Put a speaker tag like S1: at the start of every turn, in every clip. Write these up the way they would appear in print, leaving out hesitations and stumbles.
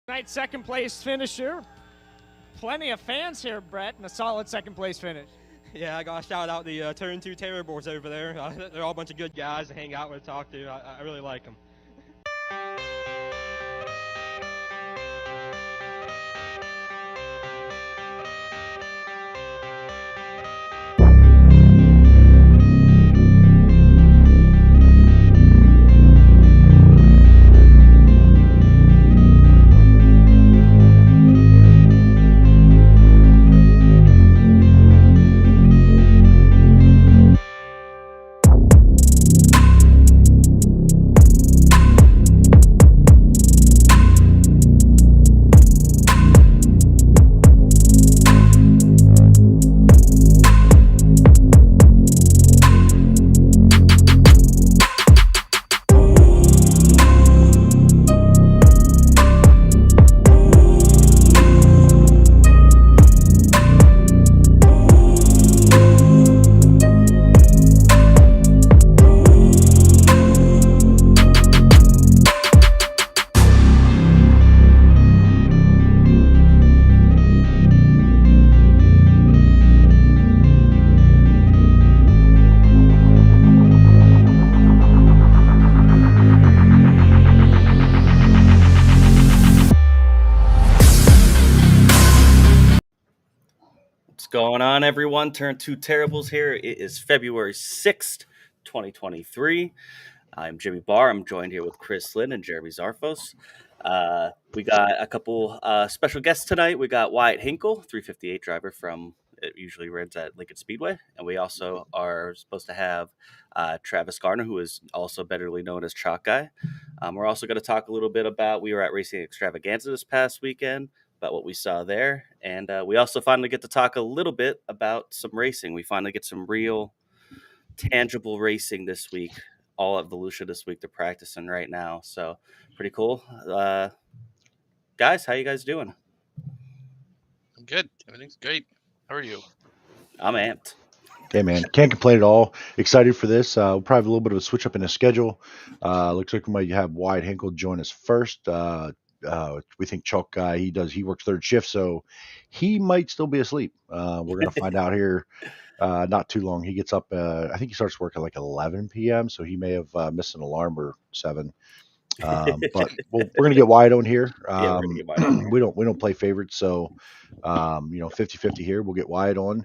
S1: Night second place finisher. Plenty of fans here, Brett, and a solid second place finish.
S2: Yeah, I got to shout out the Turn 2 Terror Boys over there. They're all a bunch of good guys to hang out with, talk to. I really like them.
S3: What's going on, everyone? Turn 2 Terribles here. It is February 6th, 2023. I'm Jimmy Barr. I'm joined here with Chris Lynn and Jeremy Zarfos. We got a couple special guests tonight. We got Wyatt Hinkle, 358 driver from, it usually runs at Lincoln Speedway. And we also are supposed to have Travis Garner, who is also betterly known as Chalk Guy. We're also going to talk a little bit about, we were at Racing Xtravaganza this past weekend, about what we saw there. And we also finally get to talk a little bit about some racing. We finally get some real tangible racing this week. All at Volusia this week. They're practicing right now. So pretty cool. Guys, how you guys doing?
S4: I'm good. Everything's great. How are you?
S3: I'm amped.
S5: Hey, man. Can't complain at all. Excited for this. We'll probably have a little bit of a switch up in the schedule. Looks like we might have Wyatt Hinkle join us first. We think Chalk Guy, he works third shift, so he might still be asleep. We're going to find out here not too long. He gets up, I think he starts work at like 11 p.m., so he may have missed an alarm or 7. But we're going to get Wyatt on here.
S3: Yeah, we're gonna get Wyatt on.
S5: We don't play favorites, so 50-50 here. We'll get Wyatt on.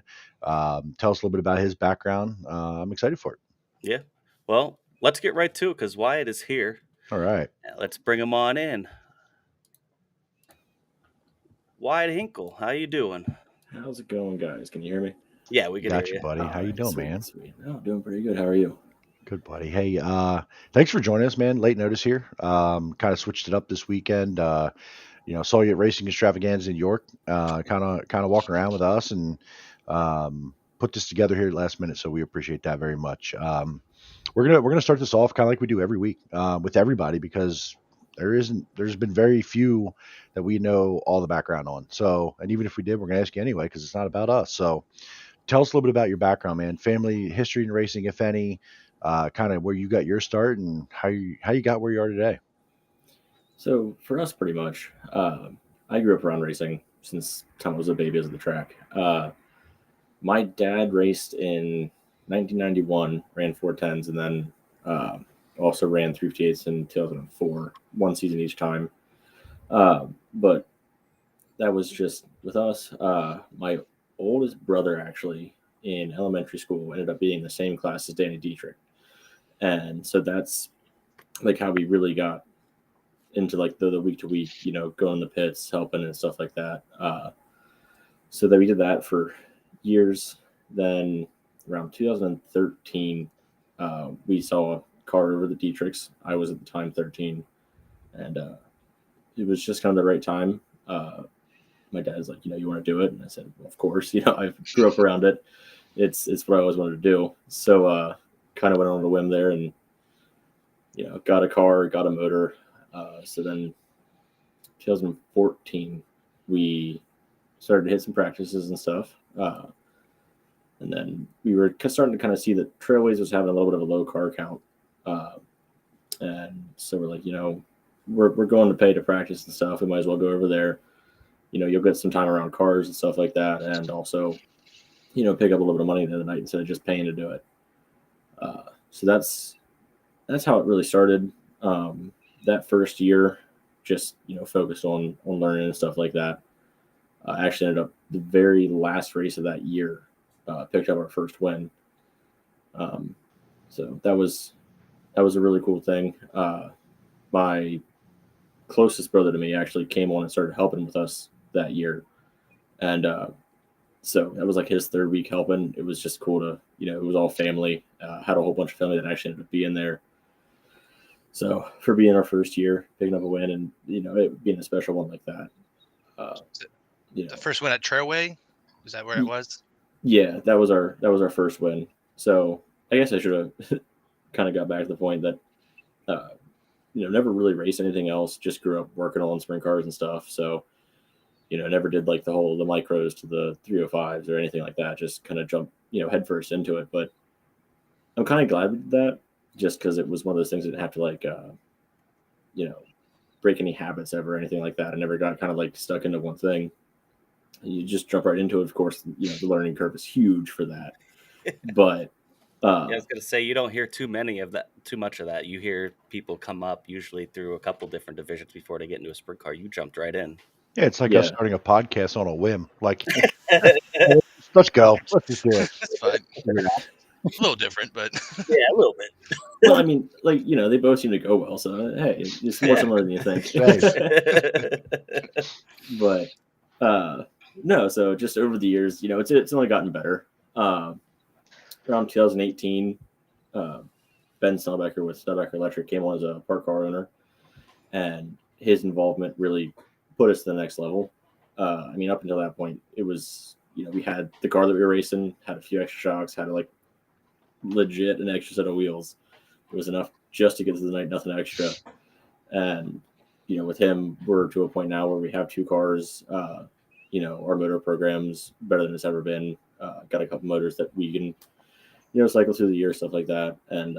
S5: Tell us a little bit about his background. I'm excited for it.
S3: Yeah. Well, let's get right to it because Wyatt is here.
S5: All right.
S3: Let's bring him on in. Wyatt Hinkle, how you doing?
S6: How's it going, guys? Can you hear me?
S3: Yeah, we can
S5: Got
S3: hear
S5: you,
S3: you.
S5: buddy. How you doing,
S6: sweet,
S5: man?
S6: Sweet. Oh, doing pretty good. How are you?
S5: Good, buddy. Hey, thanks for joining us, man. Late notice here. Kind of switched it up this weekend. Saw you at Racing Xtravaganza in York. Kind of walking around with us and put this together here at last minute. So we appreciate that very much. We're gonna start this off kind of like we do every week with everybody because there's been very few that we know all the background on. So, and even if we did, we're gonna ask you anyway because it's not about us. So, tell us a little bit about your background, man. Family history in racing, if any. Kind of where you got your start and how you got where you are today.
S6: So for us, pretty much, I grew up around racing since time I was a baby as the track. My dad raced in 1991, ran 410s, and then also ran 358s in 2004, one season each time. But that was just with us. My oldest brother, actually, in elementary school, ended up being the same class as Danny Dietrich. And so that's like how we really got into like the week to week, going in the pits, helping and stuff like that. So that we did that for years. Then around 2013, we saw a car over the Dietrichs. I was at the time 13, and it was just kind of the right time. My dad's like, you want to do it? And I said, well, of course. I grew up around it. It's what I always wanted to do. So kind of went on a whim there and, got a car, got a motor. So then 2014, we started to hit some practices and stuff. And then we were starting to kind of see that Trailways was having a little bit of a low car count. And so we're like, we're going to pay to practice and stuff. We might as well go over there. You'll get some time around cars and stuff like that, and also, pick up a little bit of money the other night instead of just paying to do it. So that's how it really started. That first year, just focused on learning and stuff like that. I actually ended up the very last race of that year, picked up our first win. So that was a really cool thing. My closest brother to me actually came on and started helping with us that year, and so that was like his third week helping. It was just cool to, it was all family. Had a whole bunch of family that actually ended up being there. So for being our first year, picking up a win, and it being a special one like that.
S4: The first win at Trailway, is that where it was?
S6: Yeah, that was our first win. So I guess I should have kind of got back to the point that never really raced anything else. Just grew up working on sprint cars and stuff. So never did like the micros to the 305s or anything like that. Just kind of jumped headfirst into it. But I'm kind of glad we did that, just because it was one of those things that didn't have to like break any habits ever or anything like that. I never got kind of like stuck into one thing. You just jump right into it. Of course, the learning curve is huge for that. But
S3: I was going to say, you don't hear too much of that. You hear people come up usually through a couple different divisions before they get into a sprint car. You jumped right in.
S5: Yeah, it's like us starting a podcast on a whim. Like, let's go. Let's just do it.
S4: That's fine. A little different, but
S3: yeah, a little bit.
S6: Well, I mean, like, they both seem to go well. So, hey, it's more similar than you think. But, no, so just over the years, it's only gotten better. Around 2018, Ben Snellbecker with Snellbecker Electric came on as a park car owner, and his involvement really put us to the next level. I mean, up until that point, it was, we had the car that we were racing, had a few extra shocks, had like legit an extra set of wheels. It was enough just to get to the night, nothing extra. And, with him, we're to a point now where we have two cars. Our motor program's better than it's ever been. Got a couple motors that we can, cycle through the year, stuff like that. And,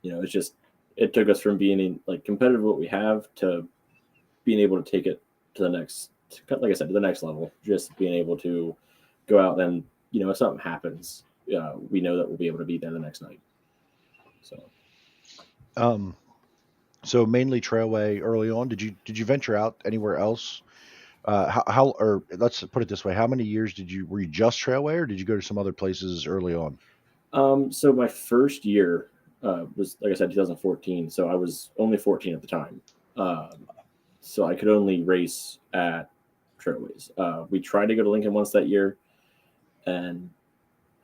S6: it's just, it took us from being like competitive what we have to being able to take it to the next, like I said, to the next level. Just being able to go out and, if something happens, we know that we'll be able to be there the next night.
S5: So mainly Trailway early on. Did you venture out anywhere else? Or let's put it this way: how many years were you just Trailway, or did you go to some other places early on?
S6: So my first year was, like I said, 2014. So I was only 14 at the time. So I could only race at Trailways. We tried to go to Lincoln once that year, and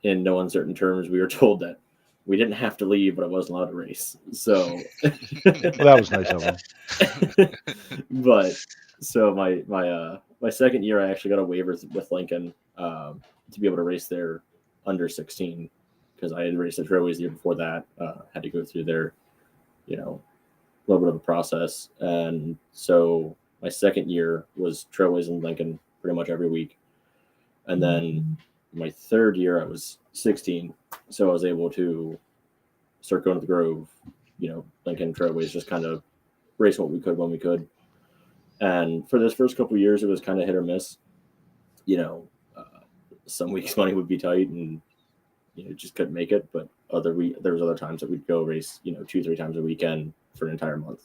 S6: in no uncertain terms, we were told that we didn't have to leave, but I wasn't allowed to race. So
S5: well, that was nice of them.
S6: But so my second year, I actually got a waiver with Lincoln to be able to race there under 16, because I had raced at Trailways the year before that. Had to go through their, a little bit of a process. And so my second year was Trailways in Lincoln pretty much every week. And then my third year, I was 16. So I was able to start going to the Grove, Lincoln, Trailways, just kind of race what we could when we could. And for those first couple of years, it was kind of hit or miss. Some weeks money would be tight and, just couldn't make it. But there was other times that we'd go race, 2-3 times a weekend for an entire month,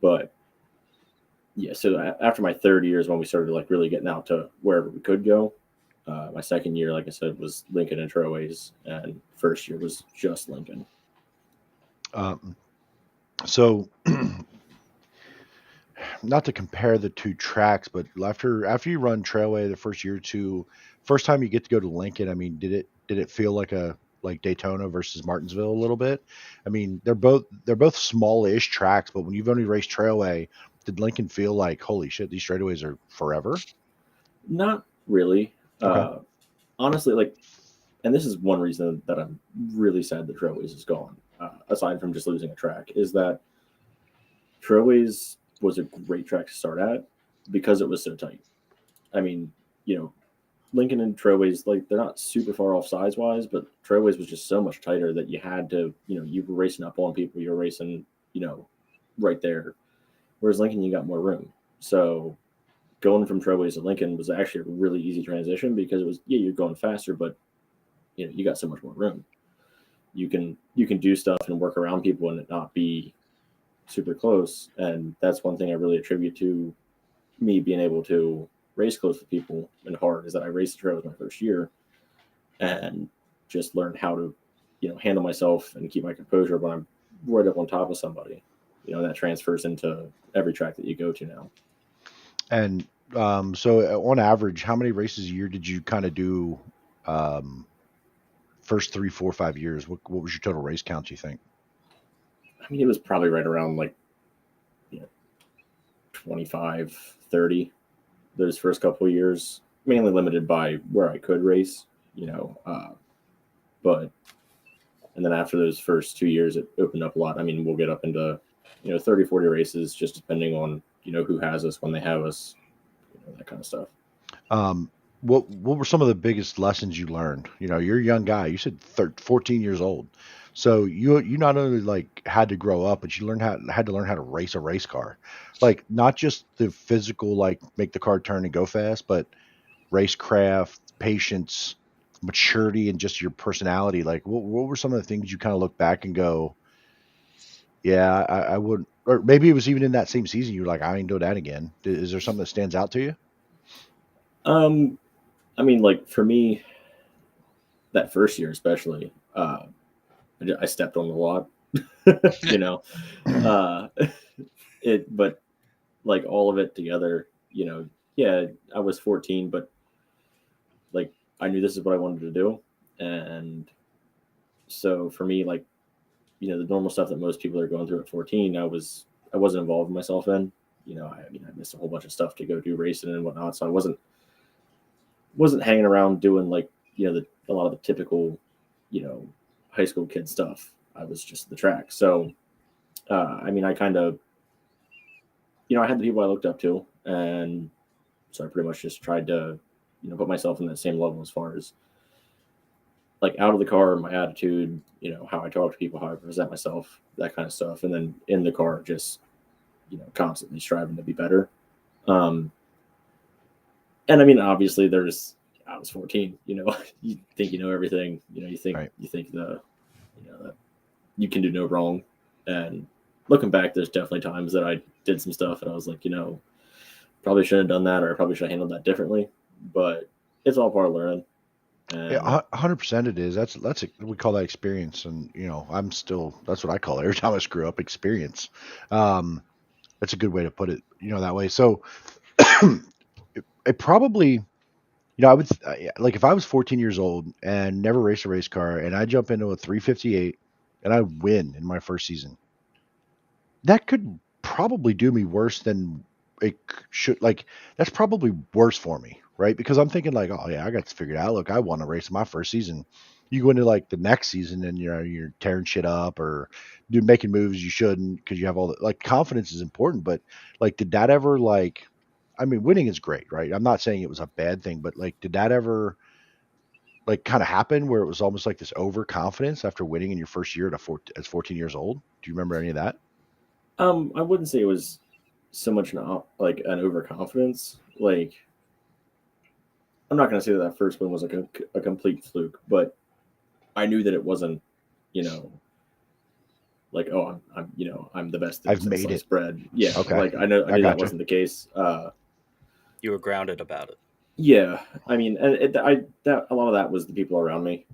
S6: But yeah, so after my third year is when we started like really getting out to wherever we could go. My second year, like I said, was Lincoln and Trailways, and first year was just Lincoln.
S5: So not to compare the two tracks, but after you run Trailway the first year or two, first time you get to go to Lincoln, I mean, did it feel like Daytona versus Martinsville a little bit? I mean, they're both smallish tracks, but when you've only raced Trailway, did Lincoln feel like, holy shit, these straightaways are forever?
S6: Not really.
S5: Okay.
S6: Honestly, and this is one reason that I'm really sad that Trailways is gone, aside from just losing a track, is that Trailways was a great track to start at because it was so tight. I mean, Lincoln and Trailways, they're not super far off size-wise, but Trailways was just so much tighter that you had to, you were racing up on people, you were racing, right there. Whereas Lincoln, you got more room. So going from Trailways to Lincoln was actually a really easy transition because it was, you're going faster, but you got so much more room. You can do stuff and work around people and it not be super close. And that's one thing I really attribute to me being able to race close with people and hard, is that I raced the trails my first year and just learned how to, handle myself and keep my composure when I'm right up on top of somebody. That transfers into every track that you go to now.
S5: And so on average, how many races a year did you kind of do first 3, 4, 5 years? What was your total race count, do you think?
S6: I mean, it was probably right around 25, 30 those first couple of years, mainly limited by where I could race, but and then after those first 2 years, it opened up a lot. I mean, we'll get up into 30, 40 races, just depending on who has us, when they have us, that kind of stuff.
S5: What were some of the biggest lessons you learned? You're a young guy. You said 14 years old. So you not only had to grow up, but you had to learn how to race a race car. Not just the physical, make the car turn and go fast, but racecraft, patience, maturity, and just your personality. What were some of the things you kind of look back and go, yeah, I would, or maybe it was even in that same season, you're like, I ain't do that again. Is there something that stands out to you?
S6: I mean, for me, that first year especially, I stepped on a lot, but all of it together, yeah, I was 14, but I knew this is what I wanted to do. And so for me, the normal stuff that most people are going through at 14, I wasn't involved myself in, I missed a whole bunch of stuff to go do racing and whatnot. So I wasn't hanging around doing a lot of the typical, high school kid stuff. I was just the track. So, I kind of, I had the people I looked up to, and so I pretty much just tried to, put myself in that same level as far as out of the car, my attitude, how I talk to people, how I present myself, that kind of stuff. And then in the car, just, constantly striving to be better. And I mean, obviously I was 14, you think you know everything, you think
S5: right.
S6: You think that you can do no wrong. And looking back, there's definitely times that I did some stuff and I was like, probably shouldn't have done that, or I probably should have handled that differently. But it's all part of learning. And
S5: yeah, 100% it is. We call that experience. And, that's what I call it. Every time I screw up, experience. That's a good way to put it, that way. So it probably, I would if I was 14 years old and never raced a race car and I jump into a 358 and I win in my first season, that could probably do me worse than it should. That's probably worse for me, right? Because I'm thinking oh yeah, I got this figured out. Look, I won a race in my first season. You go into the next season and you're tearing shit up or making moves you shouldn't because you have all the confidence is important. But did that ever I mean, winning is great, right? I'm not saying it was a bad thing, but did that ever kind of happen where it was almost this overconfidence after winning in your first year as 14 years old? Do you remember any of that?
S6: I wouldn't say it was so much an overconfidence. I'm not going to say that first one was a complete fluke, but I knew that it wasn't, oh, I'm the best.
S5: I've made it.
S6: Bread. Yeah.
S5: Okay.
S6: I knew that wasn't the case.
S3: You were grounded about it.
S6: Yeah. I mean, and a lot of that was the people around me,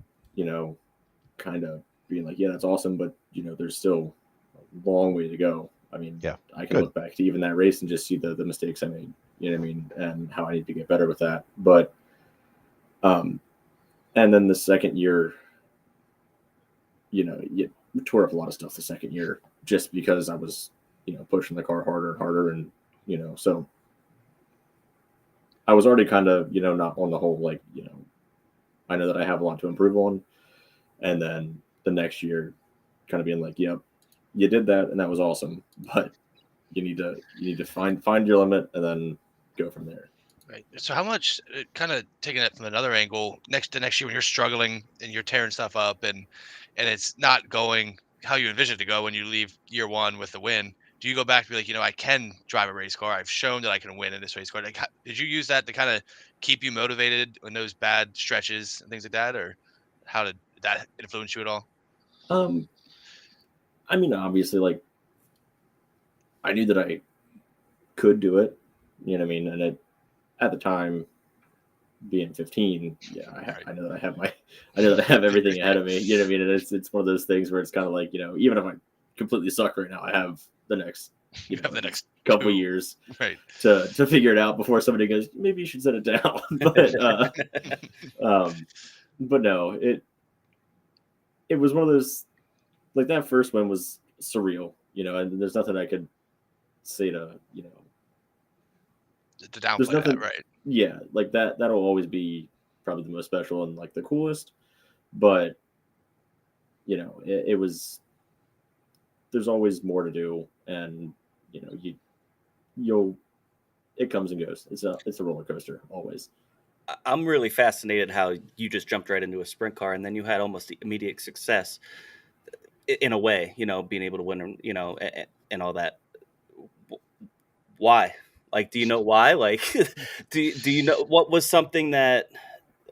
S6: kind of being yeah, that's awesome, but there's still a long way to go. I mean,
S5: yeah,
S6: I can look back to even that race and just see the mistakes I made, you know what I mean, and how I need to get better with that. But, and then the second year, you tore up a lot of stuff the second year just because I was, pushing the car harder and harder. And, so I was already kind of, not on the whole, I know that I have a lot to improve on. And then the next year kind of being yep, you did that and that was awesome, but you need to find your limit and then go from there.
S4: Right. So how much, kind of taking it from another angle, next year when you're struggling and you're tearing stuff up and it's not going how you envision it to go when you leave year one with the win? Do you go back to be like, I can drive a race car. I've shown that I can win in this race car. Like, did you use that to kind of keep you motivated in those bad stretches and things like that, or how did that influence you at all?
S6: I mean, obviously, like, I knew that I could do it. You know what I mean? And at the time, being 15, I know that I know that I have everything ahead of me. You know what I mean? And it's one of those things where it's kind of like, even if I completely suck right now, I have the next,
S4: the next
S6: couple years
S4: right
S6: to figure it out before somebody goes, maybe you should set it down. But no, it was one of those, like, that first one was surreal, and there's nothing I could say to
S4: downplay that, right?
S6: Yeah, like that'll always be probably the most special and like the coolest. But it was, there's always more to do, and it comes and goes. It's a roller coaster always.
S3: I'm really fascinated how you just jumped right into a sprint car and then you had almost immediate success in a way, being able to win, and all that. Why? Like, do you know why? Like, do you know what was something that,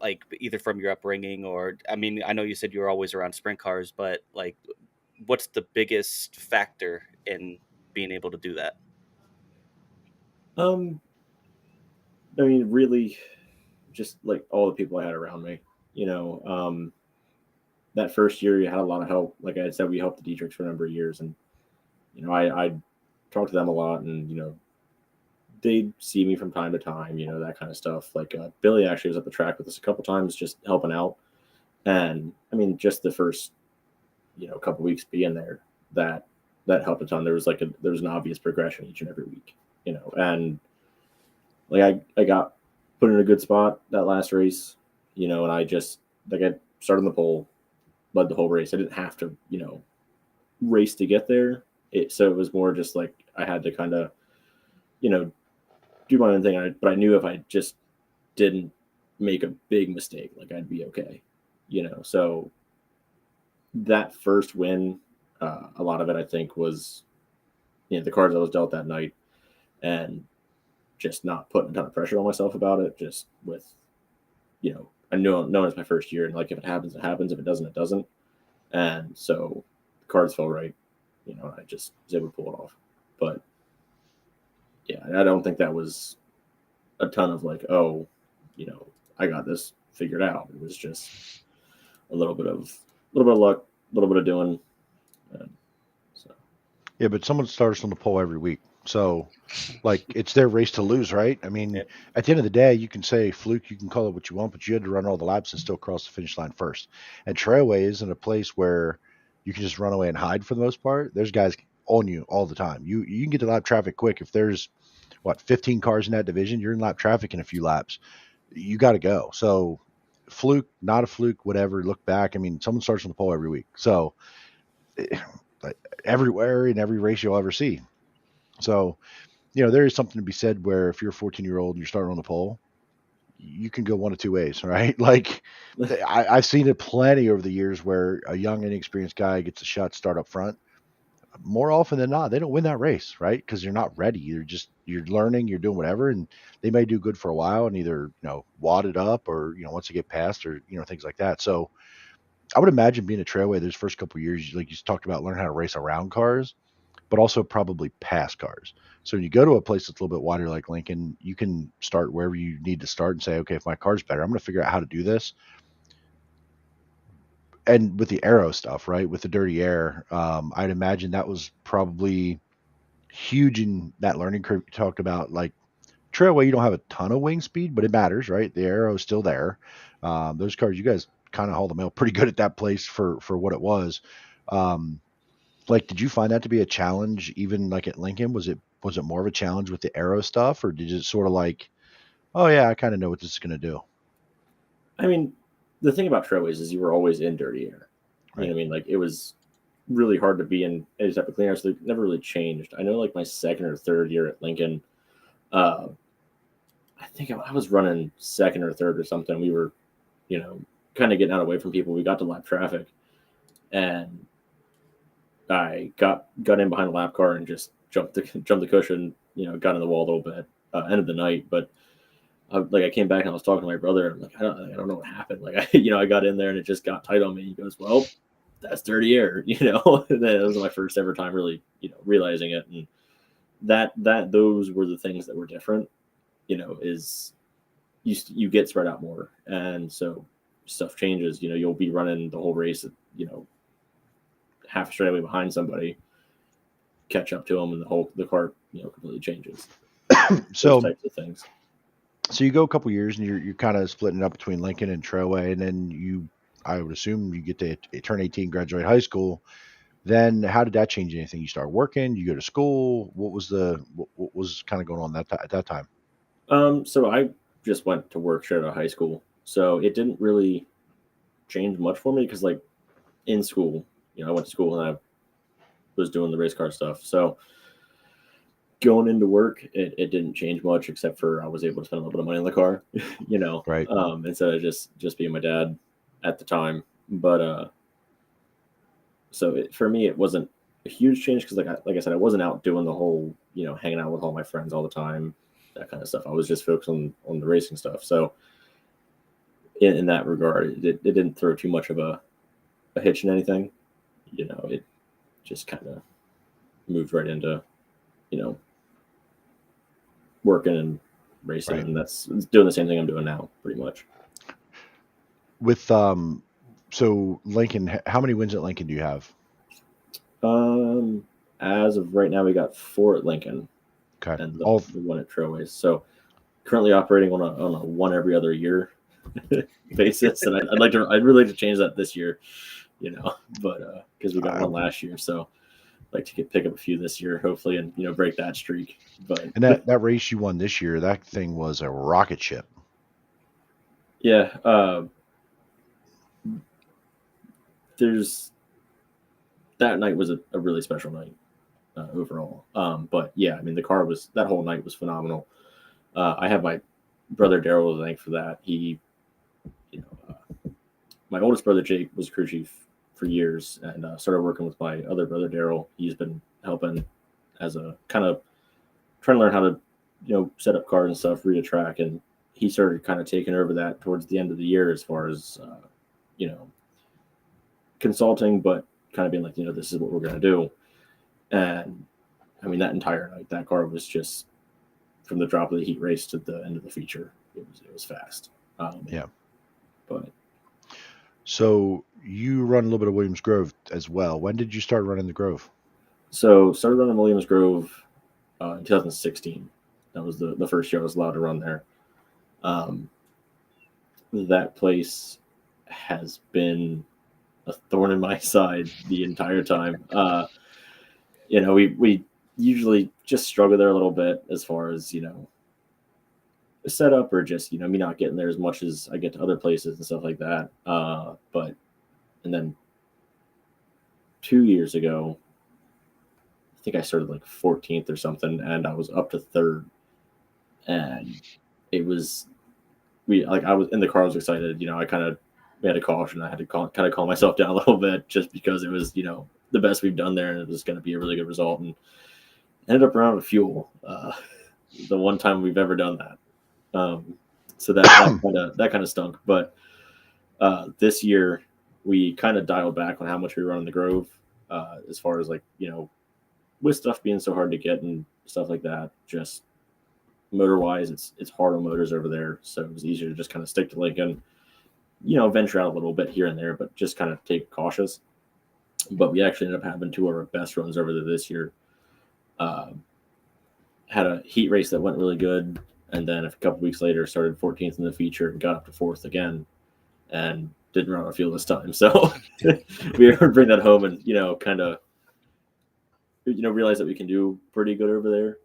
S3: like, either from your upbringing or, I mean, I know you said you were always around sprint cars, but like, what's the biggest factor in being able to do that?
S6: I mean, really, just like all the people I had around me, that first year you had a lot of help. Like I said, we helped the Dietrichs for a number of years, and I talked to them a lot, and they'd see me from time to time, that kind of stuff. Like Billy actually was at the track with us a couple times, just helping out. And I mean, just the first couple weeks being there, that helped a ton. There was an obvious progression each and every week, and like I got put in a good spot that last race, and I just, like, I started on the pole, led the whole race. I didn't have to, race to get there. So it was more just like I had to kind of, do my own thing. But I knew if I just didn't make a big mistake, like, I'd be okay, So that first win, a lot of it I think was, the cards I was dealt that night, and just not putting a ton of pressure on myself about it. Just with, I know it's my first year, and like, if it happens, it happens. If it doesn't, it doesn't. And so the cards fell right, and I just was able to pull it off. But yeah, I don't think that was a ton of like, oh, I got this figured out. It was just a little bit of luck, a little bit of doing.
S5: Yeah, but someone starts on the pole every week. So, like, it's their race to lose, right? I mean, At the end of the day, you can say fluke, you can call it what you want, but you had to run all the laps and still cross the finish line first. And Trailway isn't a place where you can just run away and hide for the most part. There's guys on you all the time. You can get to lap traffic quick. If there's 15 cars in that division, you're in lap traffic in a few laps. You got to go. So, fluke, not a fluke, whatever. Look back. I mean, someone starts on the pole every week. So, everywhere in every race you'll ever see. So, there is something to be said where if you're a 14-year-old and you're starting on the pole, you can go one of two ways, right? Like, I've seen it plenty over the years where a young, inexperienced guy gets a shot start up front. More often than not, they don't win that race, right? Because you're not ready. You're learning, you're doing whatever, and they may do good for a while and either, wad it up or, once they get past or, things like that. So I would imagine being a Trailway those first couple of years, like you talked about, learn how to race around cars, but also probably pass cars. So when you go to a place that's a little bit wider like Lincoln, you can start wherever you need to start and say, okay, if my car's better, I'm going to figure out how to do this. And with the aero stuff, right, with the dirty air, I'd imagine that was probably huge in that learning curve you talked about. Like Trailway, you don't have a ton of wing speed, but it matters, right? The aero is still there. Those cars, you guys kind of hauled the mail pretty good at that place for what it was. Like, did you find that to be a challenge even like at Lincoln? Was it more of a challenge with the aero stuff, or did it sort of like, oh yeah, I kind of know what this is going to do?
S6: I mean, the thing about Trailways is you were always in dirty air. Right. You know what I mean? Like, it was really hard to be in any type of clean air, so it never really changed. I know, like, my second or third year at Lincoln, I think I was running second or third or something. We were, kind of getting out away from people. We got to lap traffic, and I got in behind the lap car and just jumped the cushion, got in the wall a little bit. End of the night, but I came back and I was talking to my brother. I'm like, I don't know what happened. Like I got in there and it just got tight on me. He goes, well, that's dirty air, And then it was my first ever time really, realizing it. And those were the things that were different, is you get spread out more. And so stuff changes, you'll be running the whole race, half a straightaway behind somebody, catch up to them, and the car, completely changes.
S5: So
S6: Those types of things.
S5: So you go a couple years and you're kind of splitting it up between Lincoln and Trailway, and then I would assume you get to turn 18, graduate high school. Then how did that change anything? You start working, you go to school. What was kind of going on at that time?
S6: So I just went to work straight out of high school, so it didn't really change much for me because in school, I went to school and I was doing the race car stuff. So going into work, it didn't change much except for I was able to spend a little bit of money on the car,
S5: Right.
S6: Instead of just being my dad at the time. But so for me, it wasn't a huge change because like I said, I wasn't out doing the whole, hanging out with all my friends all the time, that kind of stuff. I was just focused on the racing stuff. So in that regard, it didn't throw too much of a hitch in anything. It just kind of moved right into, working and racing,
S5: Right.
S6: and that's doing the same thing I'm doing now, pretty much.
S5: With so Lincoln, how many wins at Lincoln do you have?
S6: As of right now, we got 4 at Lincoln,
S5: Okay.
S6: and the 1 at Trailways. So currently operating on a 1 every other year basis, and I'd really like to change that this year, but because we got 1 last year, so I'd like to pick up a few this year, hopefully, and break that streak. But
S5: And that race you won this year, that thing was a rocket ship.
S6: yeah, that night was a really special night overall. But yeah, I mean, that whole night was phenomenal. I have my brother Daryl to thank for that. He, my oldest brother Jake was crew chief for years, and started working with my other brother Daryl. He's been helping as a kind of trying to learn how to, set up cars and stuff, read a track, and he started kind of taking over that towards the end of the year as far as, consulting, but kind of being like, this is what we're going to do. And I mean, that entire night, that car was just from the drop of the heat race to the end of the feature. It was fast.
S5: Yeah.
S6: But
S5: so you run a little bit of Williams Grove as well. When did you start running the Grove?
S6: So started running Williams Grove in 2016. That was the first year I was allowed to run there. That place has been a thorn in my side the entire time. We usually just struggle there a little bit as far as, the setup or just, me not getting there as much as I get to other places and stuff like that. And then 2 years ago, I think I started 14th or something, and I was up to 3rd. And it was, I was in the car, I was excited, we had a caution. I had to kind of calm myself down a little bit just because it was, the best we've done there, and it was going to be a really good result. And ended up running out of fuel, the one time we've ever done that. So that kind of stunk. But this year we kind of dialed back on how much we run in the Grove, as far as with stuff being so hard to get and stuff like that. Just motor wise, it's hard on motors over there, so it was easier to just kind of stick to Lincoln. Venture out a little bit here and there, but just kind of take cautious. But we actually ended up having 2 of our best runs over there this year. Had a heat race that went really good, and then a couple weeks later started 14th in the feature and got up to 4th again, and didn't run out of fuel this time. So we were bring that home and kind of realize that we can do pretty good over there.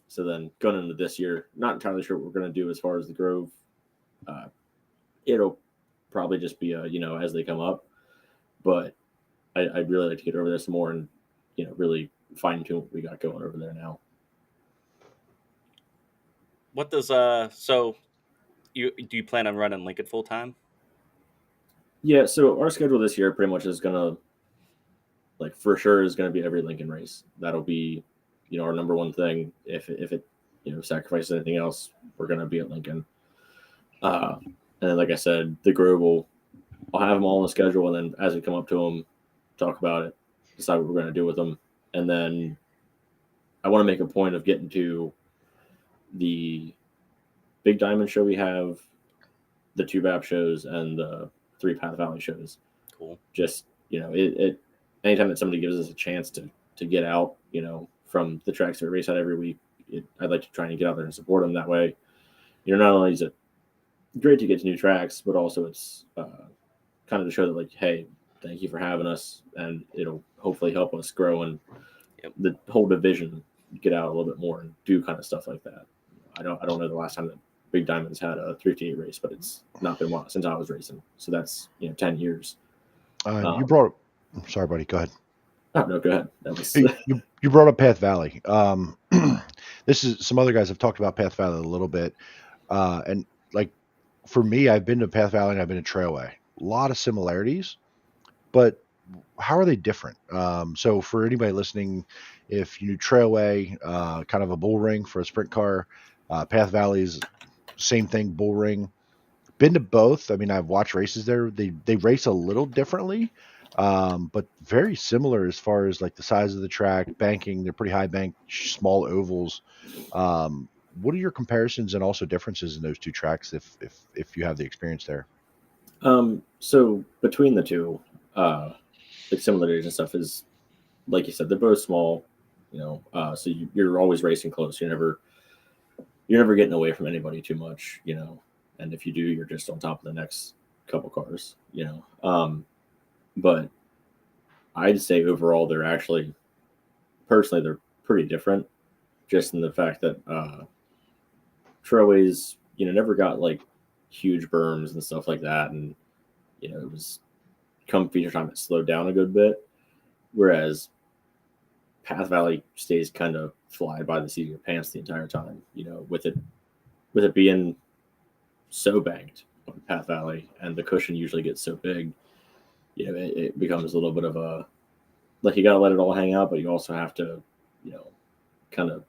S6: So then going into this year, not entirely sure what we're going to do as far as the Grove. It'll probably just be as they come up, but I'd really like to get over there some more and really fine tune what we got going over there now.
S3: What does so do you plan on running Lincoln full time?
S6: Yeah, so our schedule this year pretty much is gonna like for sure is going to be every Lincoln race. That'll be, our number one thing. If it sacrifices anything else, we're going to be at Lincoln. And then, like I said, the Grove I'll have them all on the schedule, and then as we come up to them, talk about it, decide what we're going to do with them, and then I want to make a point of getting to the Big Diamond show we have, the 2 VAP shows, and the 3 Path Valley shows.
S3: Cool.
S6: Just, it anytime that somebody gives us a chance to get out, from the tracks that we race out every week, I'd like to try and get out there and support them that way. Not only is it great to get to new tracks, but also it's kind of to show that, like, hey, thank you for having us, and it'll hopefully help us grow and the whole division get out a little bit more and do kind of stuff like that. I don't know the last time that Big Diamond's had a 358 race, but it's not been long since I was racing. So that's 10 years.
S5: You brought up, sorry, buddy, go ahead.
S6: Oh, no, go ahead. That was
S5: you brought up Path Valley. This is some other guys have talked about Path Valley a little bit, and like for me, I've been to Path Valley and I've been to Trailway. A lot of similarities, but how are they different? So for anybody listening, if you knew Trailway, kind of a bull ring for a sprint car, Path Valley's same thing, bull ring. Been to both. I mean, I've watched races there. They race a little differently, but very similar as far as like the size of the track, banking. They're pretty high bank, small ovals. What are your comparisons and also differences in those 2 tracks, if you have the experience there?
S6: So between the 2, the similarities and stuff is, like you said, they're both small, so you're always racing close. You're never getting away from anybody too much, and if you do, you're just on top of the next couple cars, but I'd say overall, they're actually, personally, they're pretty different, just in the fact that, Trailways, never got like huge berms and stuff like that. And, it was come feature time, it slowed down a good bit. Whereas Path Valley stays kind of fly by the seat of your pants the entire time, with it being so banked on Path Valley and the cushion usually gets so big, it becomes a little bit of a, like, you got to let it all hang out, but you also have to, kind of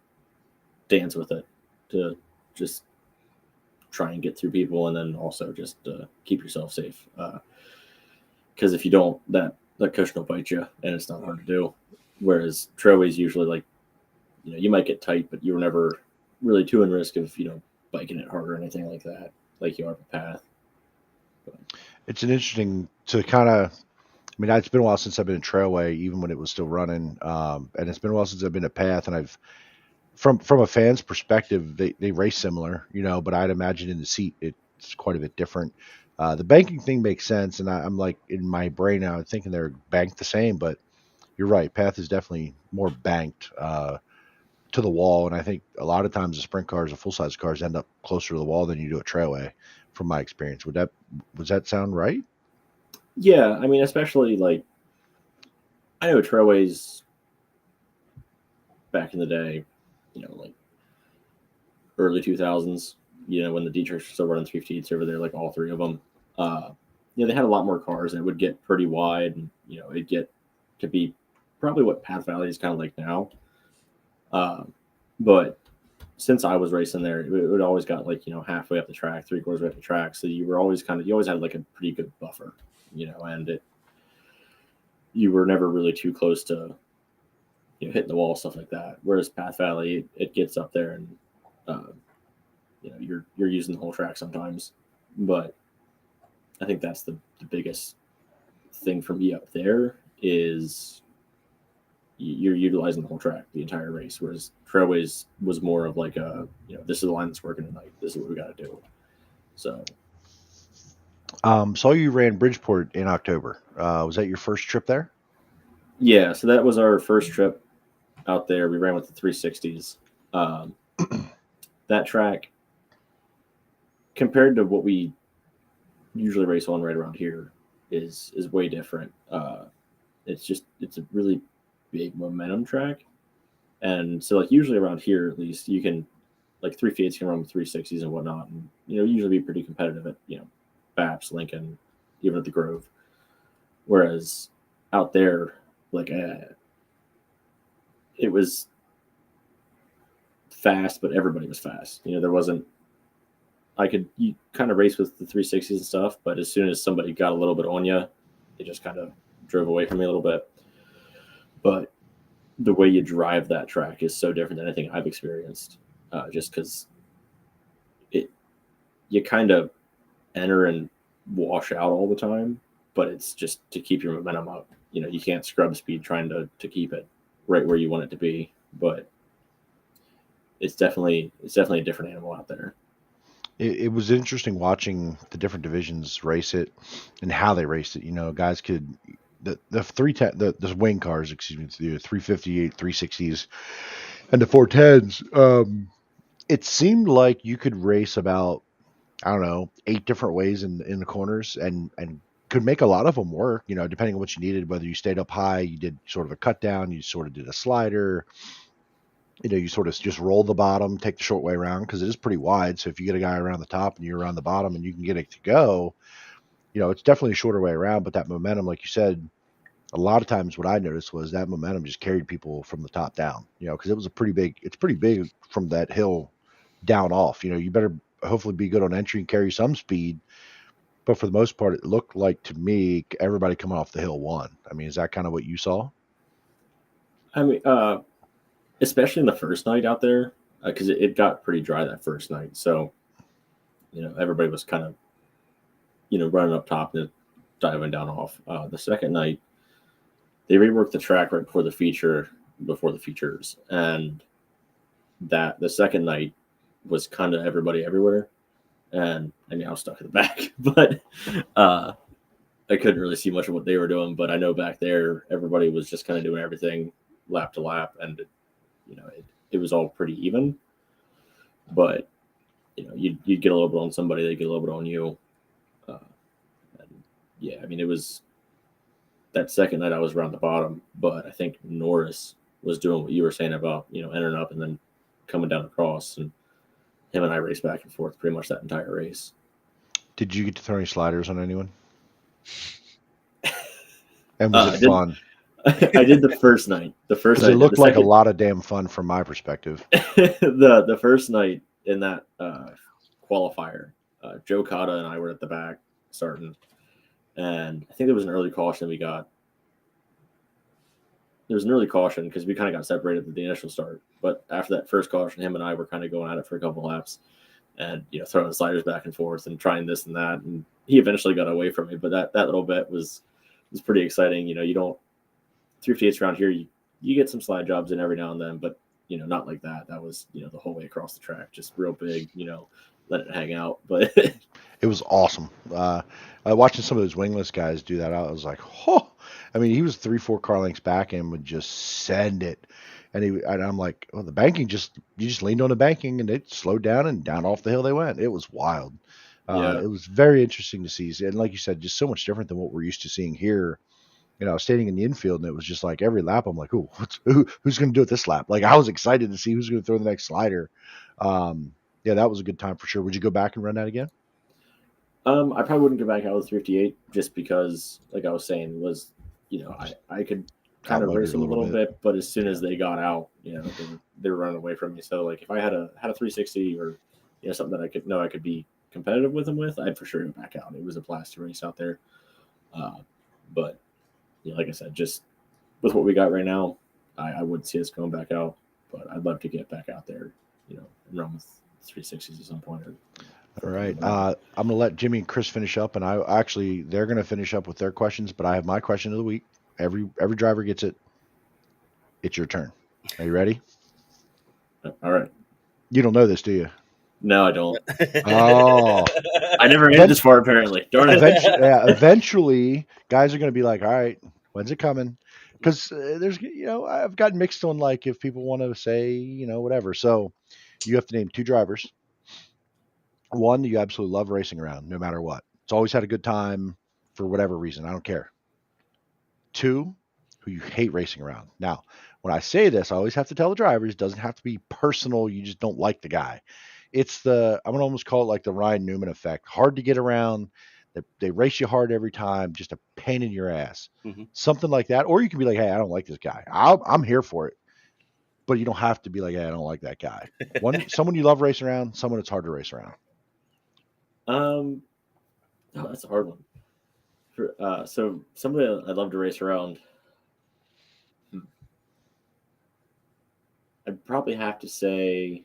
S6: dance with it to just try and get through people, and then also just keep yourself safe. Because if you don't, that cushion will bite you, and it's not hard to do. Whereas Trailways usually, like, you might get tight, but you're never really too in risk of, biking it hard or anything like that, like you are with Path. But
S5: It's an interesting to kind of, I mean, it's been a while since I've been in Trailway, even when it was still running. And it's been a while since I've been at Path, and I've, from a fan's perspective, they race similar, but I'd imagine in the seat it's quite a bit different. The banking thing makes sense, and I'm like, in my brain now, I'm thinking they're banked the same, but you're right. Path is definitely more banked to the wall, and I think a lot of times the sprint cars or full size cars end up closer to the wall than you do at Trailway, from my experience. Does that sound right?
S6: yeah, I mean, especially like, I know Trailways back in the day, like early 2000s, when the D-Tricks were still running 350s over there, like all 3 of them, they had a lot more cars, and it would get pretty wide, and, it'd get to be probably what Path Valley is kind of like now. But since I was racing there, it always got like, halfway up the track, 3/4 way up the track. So you always had like a pretty good buffer, and you were never really too close to, hitting the wall, stuff like that. Whereas Path Valley, it gets up there and, you're using the whole track sometimes. But I think that's the biggest thing for me up there is you're utilizing the whole track, the entire race. Whereas Trailways was more of like a, this is the line that's working tonight. This is what we got to do. So.
S5: Saw you ran Bridgeport in October. Was that your first trip there?
S6: Yeah, so that was our first trip out there. We ran with the 360s. That track, compared to what we usually race on right around here, is way different. It's a really big momentum track. And so, like, usually around here, at least, you can, like, 358s can run with 360s and whatnot, and, usually be pretty competitive at, BAPS, Lincoln, even at the Grove. Whereas out there, like it was fast, but everybody was fast. There wasn't. You kind of race with the 360s and stuff, but as soon as somebody got a little bit on you, it just kind of drove away from me a little bit. But the way you drive that track is so different than anything I've experienced. Just because you kind of enter and wash out all the time, but it's just to keep your momentum up. You can't scrub speed trying to keep it right where you want it to be, but it's definitely a different animal out there.
S5: It was interesting watching the different divisions race it and how they raced it. Guys could the wing cars, excuse me, the 358, 360s, and the 410s. It seemed like you could race about, I don't know, 8 different ways in the corners and could make a lot of them work. Depending on what you needed, whether you stayed up high, you did sort of a cut down, you sort of did a slider. You sort of just roll the bottom, take the short way around because it is pretty wide. So if you get a guy around the top and you're around the bottom and you can get it to go, it's definitely a shorter way around. But that momentum, like you said, a lot of times what I noticed was that momentum just carried people from the top down, because it's pretty big from that hill down off. You better hopefully be good on entry and carry some speed. But for the most part, it looked like to me, everybody coming off the hill won. I mean, is that kind of what you saw?
S6: I mean, especially in the first night out there, because it got pretty dry that first night. So, everybody was kind of, running up top and diving down off. The second night, they reworked the track right before the features. And the second night was kind of everybody everywhere. And I mean, I was stuck in the back, but I couldn't really see much of what they were doing. But I know back there, everybody was just kind of doing everything lap to lap. And it was all pretty even, but you'd get a little bit on somebody, they'd get a little bit on you. I mean, it was that second night I was around the bottom, but I think Norris was doing what you were saying about, entering up and then coming down across, and him and I raced back and forth pretty much that entire race.
S5: Did you get to throw any sliders on anyone? And was it fun?
S6: I did the first night. It
S5: looked like a lot of damn fun from my perspective.
S6: The first night in that qualifier, Joe Cotta and I were at the back starting, and I think there was an early caution we got. There was an early caution because we kind of got separated at the initial start. But after that first caution, him and I were kind of going at it for a couple laps and, throwing sliders back and forth and trying this and that. And he eventually got away from me. But that little bit was pretty exciting. You don't 358s around here. You get some slide jobs in every now and then, but, not like that. That was, the whole way across the track, just real big, let it hang out. But
S5: it was awesome. Watching some of those wingless guys do that, I was like, oh, I mean, he was 3-4 car lengths back and would just send it. And I'm like, well, the banking you just leaned on the banking and it slowed down and down off the hill they went. It was wild. It was very interesting to see. And like you said, just so much different than what we're used to seeing here. Standing in the infield, and it was just like every lap, I'm like, who's going to do it this lap? Like, I was excited to see who's going to throw the next slider. That was a good time for sure. Would you go back and run that again?
S6: I probably wouldn't go back out with 358 just because, like I was saying, I could kind of race them a little bit, but as soon as they got out, they were running away from me. So, like, if I had a 360 or something that I could be competitive with them with, I'd for sure go back out. It was a blast to race out there. But like I said, just with what we got right now, I wouldn't see us going back out, but I'd love to get back out there, and run with 360s at some point.
S5: All right. I'm going to let Jimmy and Chris finish up, and they're going to finish up with their questions, but I have my question of the week. Every driver gets it. It's your turn. Are you ready?
S6: All right.
S5: You don't know this, do you?
S6: No, I don't.
S5: Oh.
S6: I never made it this far, apparently. Darn it.
S5: Eventually, guys are going to be like, all right, when's it coming? Because there's, I've gotten mixed on, like, if people want to say, whatever. So you have to name 2 drivers. One, you absolutely love racing around, no matter what. It's always had a good time for whatever reason. I don't care. 2, who you hate racing around. Now, when I say this, I always have to tell the drivers, it doesn't have to be personal. You just don't like the guy. I'm going to almost call it like the Ryan Newman effect. Hard to get around. They race you hard every time, just a pain in your ass.
S3: Mhm.
S5: Something like that. Or you can be like, hey, I don't like this guy. I'm here for it. But you don't have to be like, hey, I don't like that guy. Someone you love racing around, someone it's hard to race around.
S6: Oh, that's a hard one. So somebody I'd love to race around. I'd probably have to say,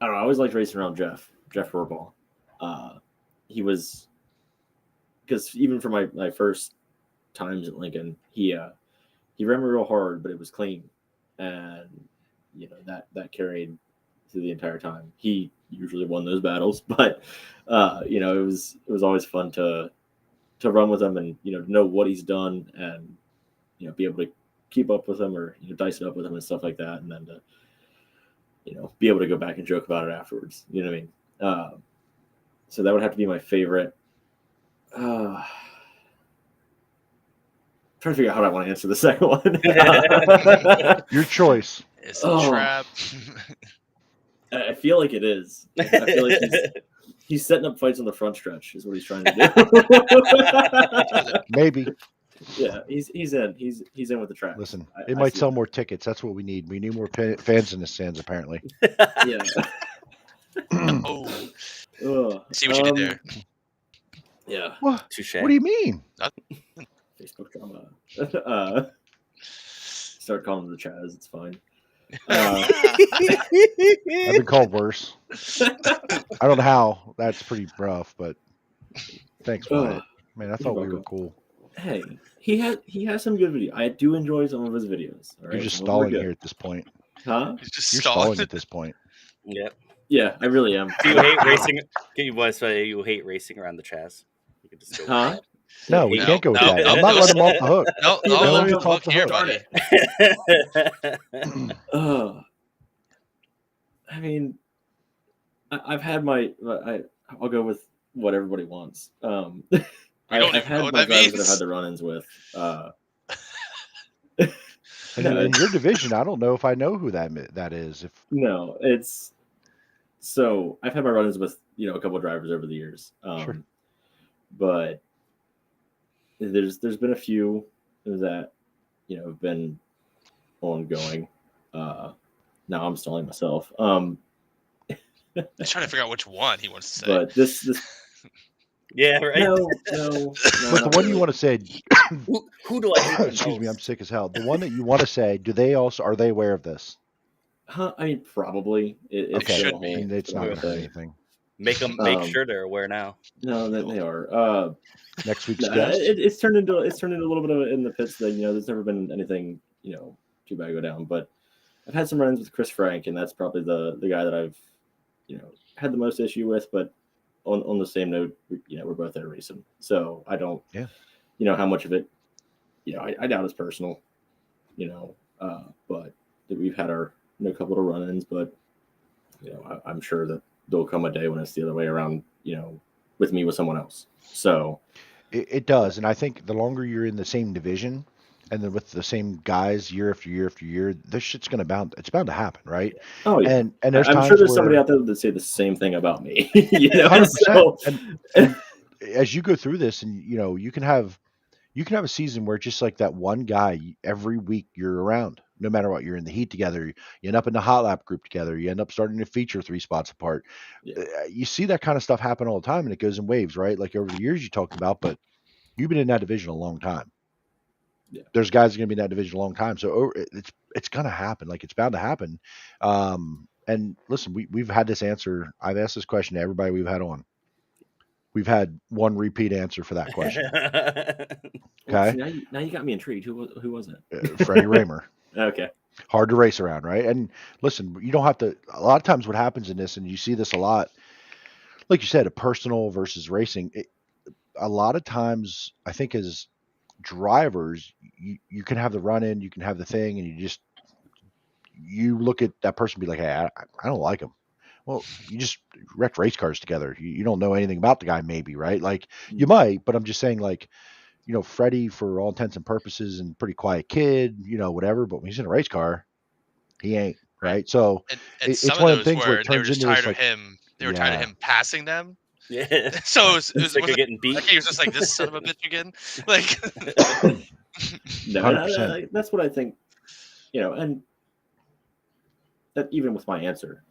S6: I don't know. I always liked racing around Jeff Rohrball. He was, because even for my first times at Lincoln, he ran me real hard, but it was clean, and that carried through the entire time. He usually won those battles, but it was always fun to run with him and know what he's done and be able to keep up with him or dice it up with him and stuff like that, and then to be able to go back and joke about it afterwards. You know what I mean? So that would have to be my favorite. Trying to figure out how I want to answer the second one.
S5: Your choice.
S4: It's a trap.
S6: I feel like it is. I feel like he's setting up fights on the front stretch is what he's trying to do.
S5: Maybe.
S6: Yeah, he's in. He's in with the track.
S5: Listen,
S6: I
S5: might
S6: see
S5: sell
S6: that.
S5: more tickets. That's what we need. We need more fans in the stands, apparently.
S6: Yeah.
S4: Oh, see what you did there.
S6: Yeah.
S5: What?
S3: Touche.
S5: What do you mean?
S6: Facebook drama. Start calling them the Chaz. It's fine.
S5: I've been called worse. I don't know how. That's pretty rough, but thanks, Wyatt. Man, I thought we were cool.
S6: Hey, he has some good video. I do enjoy some of his videos. All right?
S5: You're just stalling here at this point.
S6: Huh?
S5: You're stalling at this point.
S3: Yep.
S6: Yeah, I really am.
S3: Do you hate racing? Can you voice say you hate racing around the Chaz? You can just go
S6: Huh?
S5: No, we can't go with
S4: no,
S5: that.
S4: no,
S5: I'm not
S4: no,
S5: letting him off the hook.
S4: No,
S5: No,
S4: I'll let
S5: it's
S4: you
S5: off
S4: talk
S5: the
S4: here,
S5: hook.
S4: buddy.
S6: I mean, I've had I'll go with what everybody wants.
S4: don't
S6: I've
S4: even
S6: had
S4: know what
S6: my
S4: that
S6: drivers that I've
S4: means.
S6: had the run-ins with.
S5: And in your division, I don't know if I know who that is. If
S6: No, it's so I've had my run-ins with a couple of drivers over the years.
S5: Sure.
S6: But there's been a few that have been ongoing. Now I'm stalling myself.
S4: I'm trying to figure out which one he wants to say.
S6: But this
S3: Yeah, right.
S6: no.
S5: but the one you want to say,
S3: Who do I hate?
S5: excuse me, I'm sick as hell. The one that you want to say, are they aware of this?
S6: Huh? I mean, probably. It's
S5: Okay,
S4: should
S6: been a
S4: be.
S6: whole-
S5: and it's not going to
S6: thing.
S5: do anything.
S3: Make sure they're aware now.
S6: No, they are.
S5: Next week's
S6: No,
S5: guest.
S6: it's turned into a little bit of in the pits that there's never been anything too bad go down. But I've had some run-ins with Chris Frank, and that's probably the guy that I've had the most issue with. But on the same note, we're both there racing, so I don't how much of it I doubt it's personal, but we've had our couple of run-ins, but I'm sure that there'll come a day when it's the other way around, with me with someone else. So
S5: It does, and I think the longer you're in the same division, and then with the same guys year after year after year, this shit's it's bound to happen, right?
S6: oh yeah,
S5: And there's
S6: I'm
S5: times
S6: sure there's
S5: where,
S6: somebody out there that say the same thing about me.
S5: 100%.
S6: So,
S5: and as you go through this, and you can have a season where just like that one guy every week you're around, no matter what. You're in the heat together, you end up in the hot lap group together, you end up starting to feature 3 spots apart.
S6: Yeah.
S5: You see that kind of stuff happen all the time, and it goes in waves, right? Like over the years you talked about, but you've been in that division a long time.
S6: Yeah.
S5: There's guys going to be in that division a long time, so it's going to happen. Like it's bound to happen. And listen, we've had this answer. I've asked this question to everybody we've had on. We've had one repeat answer for that question. Okay.
S6: See, now you got me intrigued. Who was it?
S5: Freddie Raymer.
S6: Okay.
S5: Hard to race around, right? And listen, you don't have to. A lot of times, what happens in this, and you see this a lot, like you said, a personal versus racing. A lot of times, I think as drivers, you can have the run in, you can have the thing, and you look at that person and be like, hey, I don't like him. Well, you just wrecked race cars together. You don't know anything about the guy, maybe, right? Like you might, but I'm just saying, like, Freddie, for all intents and purposes, and pretty quiet kid, whatever. But when he's in a race car, he ain't, right? So
S4: And
S5: it's
S4: some
S5: one
S4: of
S5: of the
S4: those
S5: things where
S4: were
S5: it
S4: they were
S5: turns
S4: just
S5: into
S4: tired
S5: this,
S4: of him. They were tired of him passing them.
S3: Yeah.
S4: So it was
S3: Sick of getting beat.
S4: like he was just like, this son of a bitch again. Like,
S6: No,
S5: 100%.
S6: that's what I think. And that even with my answer,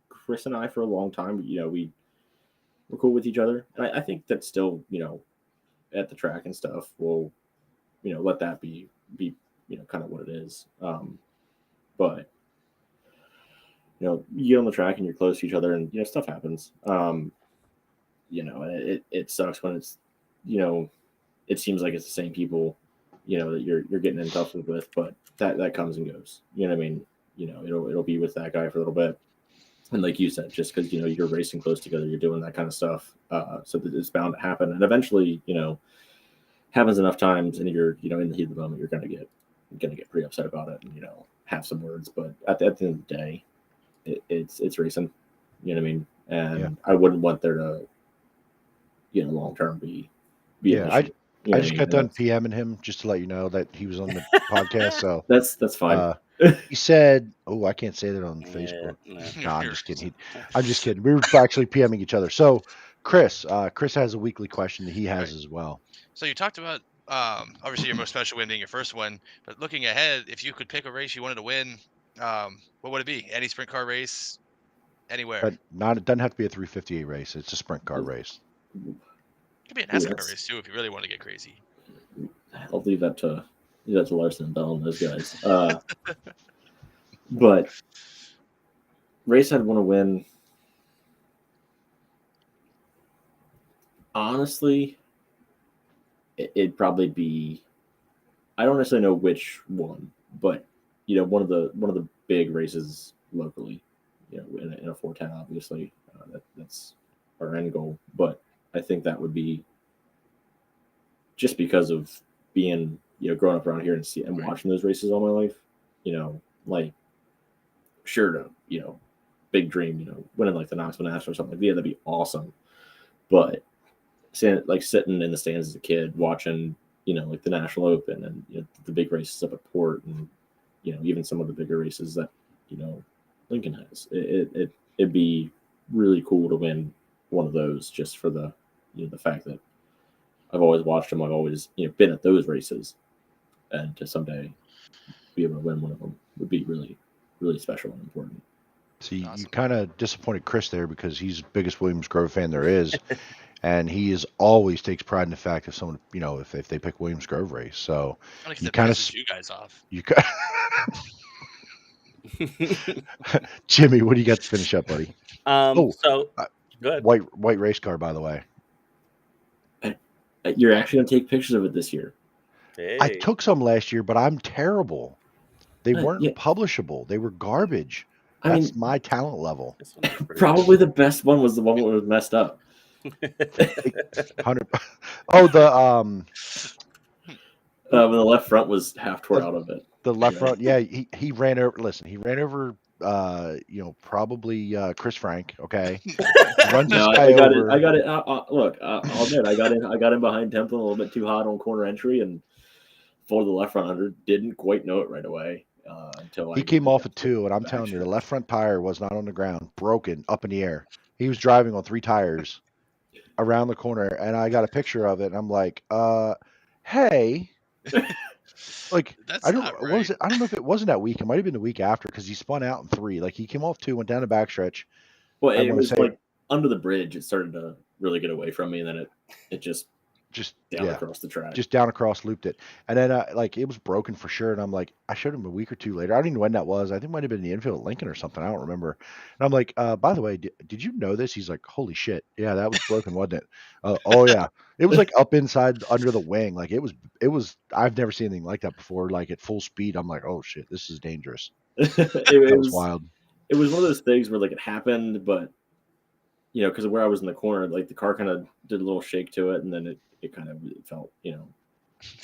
S6: Chris and I for a long time, we were cool with each other, and I think that still, at the track and stuff, we'll, let that be, kind of what it is. But you get on the track and you're close to each other, and stuff happens. It sucks when it's, it seems like it's the same people, that you're getting in tough with, but that comes and goes. You know what I mean? It'll be with that guy for a little bit. And like you said, just because, you're racing close together, you're doing that kind of stuff. So that it's bound to happen. And eventually, happens enough times and you're, in the heat of the moment, you're going to get pretty upset about it and, have some words. But at the end of the day, it's racing. You know what I mean? And I wouldn't want there to, long term be an issue.
S5: I just got done PMing him just to let you know that he was on the podcast. So
S6: that's fine.
S5: He said, "Oh, I can't say that on Facebook." No, I'm just kidding. I'm just kidding. We were actually PMing each other. So, Chris has a weekly question that he has as well.
S4: So you talked about obviously your most special win being your first one, but looking ahead, if you could pick a race you wanted to win, what would it be? Any sprint car race, anywhere?
S5: But it doesn't have to be a 358 race. It's a sprint car race.
S4: It could be a NASCAR race too if you really want to get crazy.
S6: I'll leave that to Larson and Bell and those guys. But race I'd want to win. Honestly, it'd probably be. I don't necessarily know which one, but one of the big races locally. In a 410, obviously, that's our end goal. But I think that would be just because of being growing up around here and watching those races all my life. Like sure to big dream, winning like the Knoxville National or something like that. Yeah, that'd be awesome. But sitting in the stands as a kid watching, like the National Open and the big races up at Port and even some of the bigger races that Lincoln has. It'd be really cool to win one of those just for the the fact that I've always watched them. I've always been at those races, and to someday be able to win one of them would be really, really special and important.
S5: See, awesome. You kind of disappointed Chris there because he's the biggest Williams Grove fan there is, and he always takes pride in the fact if someone if they pick Williams Grove race. So
S4: you kind of you guys off.
S5: Jimmy, what do you got to finish up, buddy?
S3: So go ahead.
S5: White race car, by the way.
S6: You're actually gonna take pictures of it this year.
S3: Hey.
S5: I took some last year, but I'm terrible. They weren't publishable. They were garbage. That's my talent level.
S6: Probably the best one was the one that was messed up.
S5: 100. Oh,
S6: when the left front was half tore out of it.
S5: The left front, yeah. He ran over. Listen, he ran over. Probably Chris Frank. Okay.
S6: I got it. Look, I'll admit, I got in behind Temple a little bit too hot on corner entry and for the left front under. Didn't quite know it right away until
S5: he came off at 2, and I'm telling you, the left front tire was not on the ground, broken, up in the air. He was driving on 3 tires around the corner, and I got a picture of it, and I'm like, hey. Like
S4: that's
S5: I don't
S4: not
S5: what
S4: right.
S5: was it? I don't know if it wasn't that week. It might have been the week after because he spun out in 3. Like he came off 2, went down the backstretch.
S6: Well, it was like under the bridge. It started to really get away from me, and then it just down across the track,
S5: just down across, looped it, and then it was broken for sure. And I'm like, I showed him a week or 2 later. I don't even know when that was. I think it might have been in the infield at Lincoln or something. I don't remember. And I'm like, by the way, did you know this? He's like, holy shit, yeah, that was broken, wasn't it? Oh yeah, it was like up inside under the wing. Like it was. I've never seen anything like that before. Like at full speed, I'm like, oh shit, this is dangerous. It was wild.
S6: It was one of those things where like it happened, but because of where I was in the corner, like the car kind of did a little shake to it, and then it kind of felt,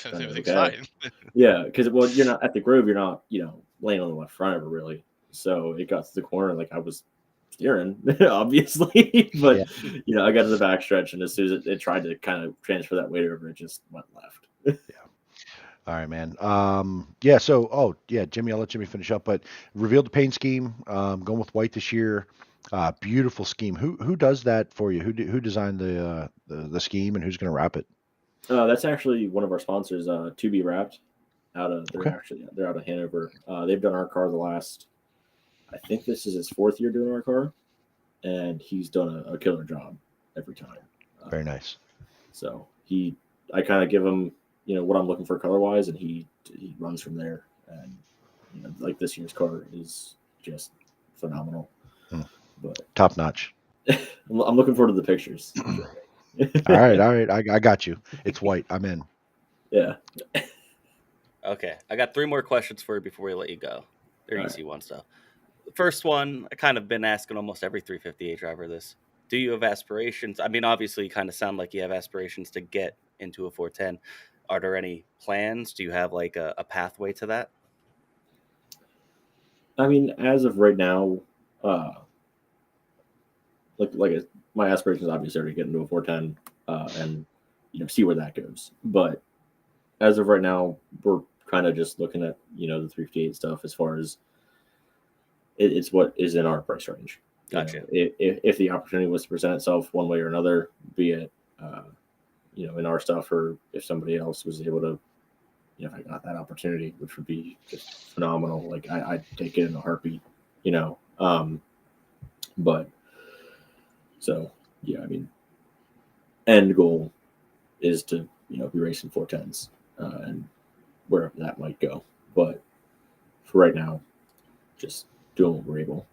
S4: everything's fine.
S6: Yeah, because you're not at the Grove, you're not, laying on the left front ever really. So it got to the corner, like I was steering, obviously, but I got to the backstretch, and as soon as it tried to kind of transfer that weight over, it just went left.
S5: Yeah. All right, man. So Jimmy, I'll let Jimmy finish up, but revealed the paint scheme. Going with white this year. Beautiful scheme. Who does that for you? Who designed the scheme, and who's going to wrap it?
S6: That's actually one of our sponsors, To Be Wrapped.
S5: Okay.
S6: They're out of Hanover. They've done our car the last, I think this is his 4th year doing our car, and he's done a killer job every time.
S5: Very nice.
S6: So I kind of give him, what I'm looking for color wise, and he runs from there. And like this year's car is just phenomenal. But
S5: Top notch.
S6: I'm looking forward to the pictures.
S5: All right. I got you. It's white. I'm in.
S6: Yeah.
S3: Okay, I got 3 more questions for you before we let you go. They're
S6: All
S3: easy ones, though. The first one, I kind of been asking almost every 358 driver this. Do you have aspirations? I mean, obviously, you kind of sound like you have aspirations to get into a 410. Are there any plans? Do you have like a pathway to that?
S6: I mean, as of right now, my aspirations obviously are to get into a 410 and see where that goes. But as of right now, we're kind of just looking at the 358 stuff as far as it's what is in our price range.
S3: Gotcha.
S6: If the opportunity was to present itself one way or another, be it in our stuff, or if somebody else was able to, if I got that opportunity, which would be just phenomenal. Like I'd take it in a heartbeat. But so yeah, I mean, end goal is to be racing 410s and wherever that might go. But for right now, just doing what we're able.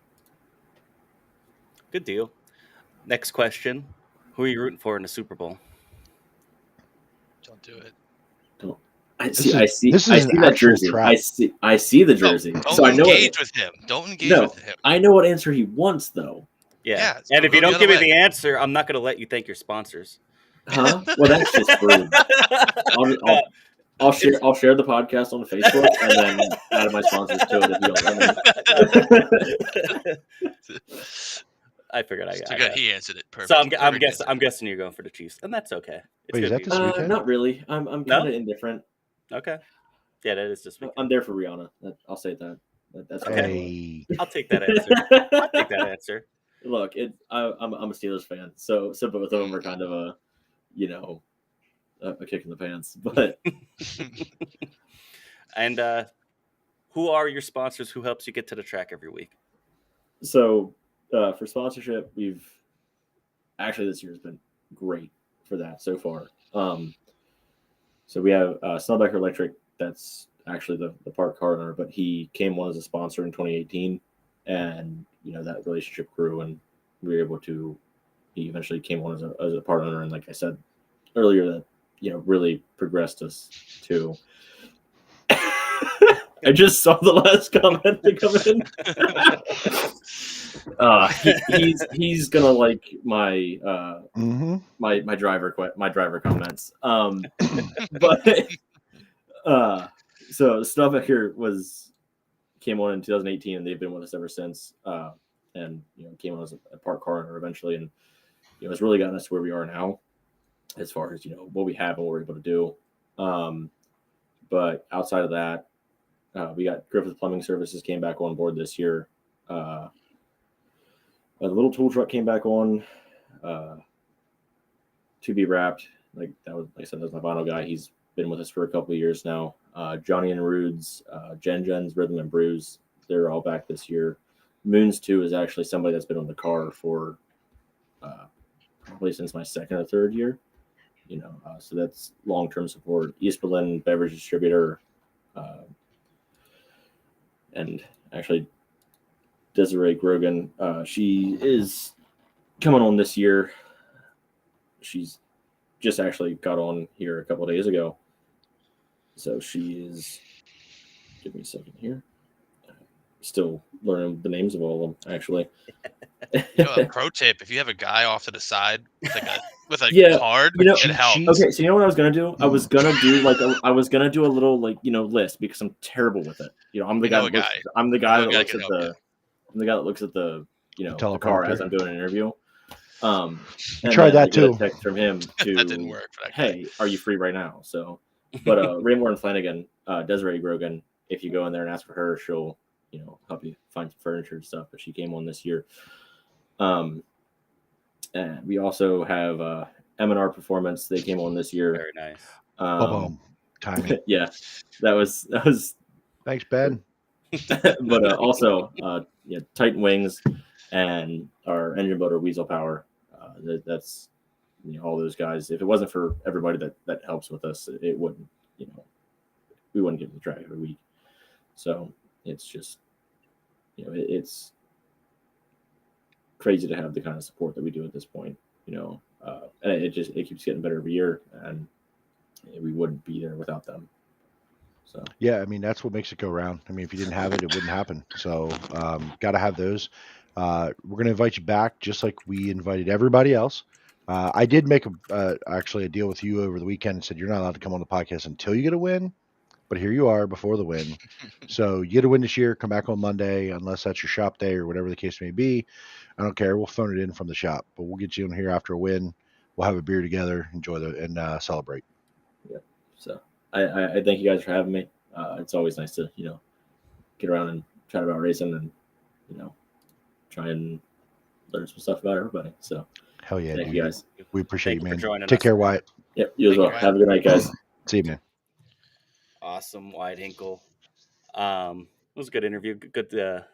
S3: Good deal. Next question: who are you rooting for in the Super Bowl?
S4: Don't do it.
S6: I see
S5: this is an
S6: that
S5: actual
S6: jersey.
S5: trap.
S6: I see the jersey.
S4: Don't
S6: So I know
S4: engage with him. Don't engage with him.
S6: I know what answer he wants, though.
S3: Yeah.
S4: Yeah,
S3: And if
S4: go
S3: you
S4: the
S3: don't
S4: other
S3: give me
S4: way.
S3: the answer, I'm not going to let you thank your sponsors.
S6: Huh? Well, that's just rude. I'll share the podcast on Facebook and then add my sponsors to it if you don't let me.
S3: I figured I got
S4: He answered it perfect.
S3: So I'm guessing you're going for the Chiefs, and that's okay.
S5: Wait, is that this weekend?
S6: Not really. I'm kind of indifferent.
S3: Okay. Yeah, that is this weekend.
S6: I'm there for Rihanna. I'll say that. That's
S5: Hey.
S3: I'll take that answer. I'll take that answer.
S6: Look, I'm a Steelers fan, so both of them are kind of a kick in the pants. But
S3: and who are your sponsors? Who helps you get to the track every week?
S6: So for sponsorship, we've actually this year has been great for that so far. So we have Snellbecker Electric. That's actually the park car owner, but he came on as a sponsor in 2018, and that relationship grew, and we were able to. He eventually came on as a part owner, and like I said earlier, that really progressed us to. I just saw the last comment to come in. He's gonna like my my driver comments. But so Snellbecker came on in 2018, and they've been with us ever since. And came on as a park car owner eventually, and it's really gotten us to where we are now, as far as what we have and what we're able to do. But outside of that, we got Griffith Plumbing Services came back on board this year. A little tool truck came back on. To Be Wrapped, like I said, that was my vinyl guy. He's been with us for a couple of years now. Johnny and Rude's, Jen's Rhythm and Brews, they're all back this year. Moons 2 is actually somebody that's been on the car for probably since my second or third year. So that's long-term support. East Berlin Beverage Distributor, and actually Desiree Grogan. She is coming on this year. She's just actually got on here a couple of days ago. So she is. Give me a second here. Still learning the names of all of them, actually.
S4: A pro tip: if you have a guy off to the side with a card, it helps.
S6: Okay, so what I was gonna do? I was gonna do a little list, because I'm terrible with it. I'm the guy that looks at the the car as I'm doing an interview. And
S5: tried that too.
S6: A text from him to
S4: That didn't work.
S6: Hey, are you free right now? So, but Raymore and Flanagan, Desiree Grogan, if you go in there and ask for her, she'll help you find some furniture and stuff. But she came on this year. Um, and we also have M&R Performance. They came on this year.
S3: Very nice.
S5: Boom. Timing.
S6: Yeah, that was
S5: Thanks, Ben.
S6: but also Titan Wings and our engine builder Weasel Power. That's all those guys. If it wasn't for everybody that helps with us, it wouldn't we wouldn't get to the track every week. So it's just it's crazy to have the kind of support that we do at this point. And it keeps getting better every year, and we wouldn't be there without them. So
S5: yeah, I mean that's what makes it go round. I mean, if you didn't have it, it wouldn't happen. So got to have those. We're going to invite you back, just like we invited everybody else. I did make actually a deal with you over the weekend and said you're not allowed to come on the podcast until you get a win. But here you are before the win. So you get a win this year. Come back on Monday, unless that's your shop day or whatever the case may be. I don't care. We'll phone it in from the shop, but we'll get you in here after a win. We'll have a beer together, enjoy and celebrate.
S6: Yeah. So I thank you guys for having me. It's always nice to get around and chat about racing and try and learn some stuff about everybody. So
S5: hell yeah,
S6: thank you guys.
S5: We appreciate
S3: Thank
S5: you,
S3: you for
S5: man.
S3: joining
S5: Take
S3: us.
S5: care, Wyatt.
S6: Yep, you as well.
S4: Thank you,
S6: Have a good night, guys.
S5: See you, man.
S3: Awesome, Wyatt Hinkle. It was a good interview. Good to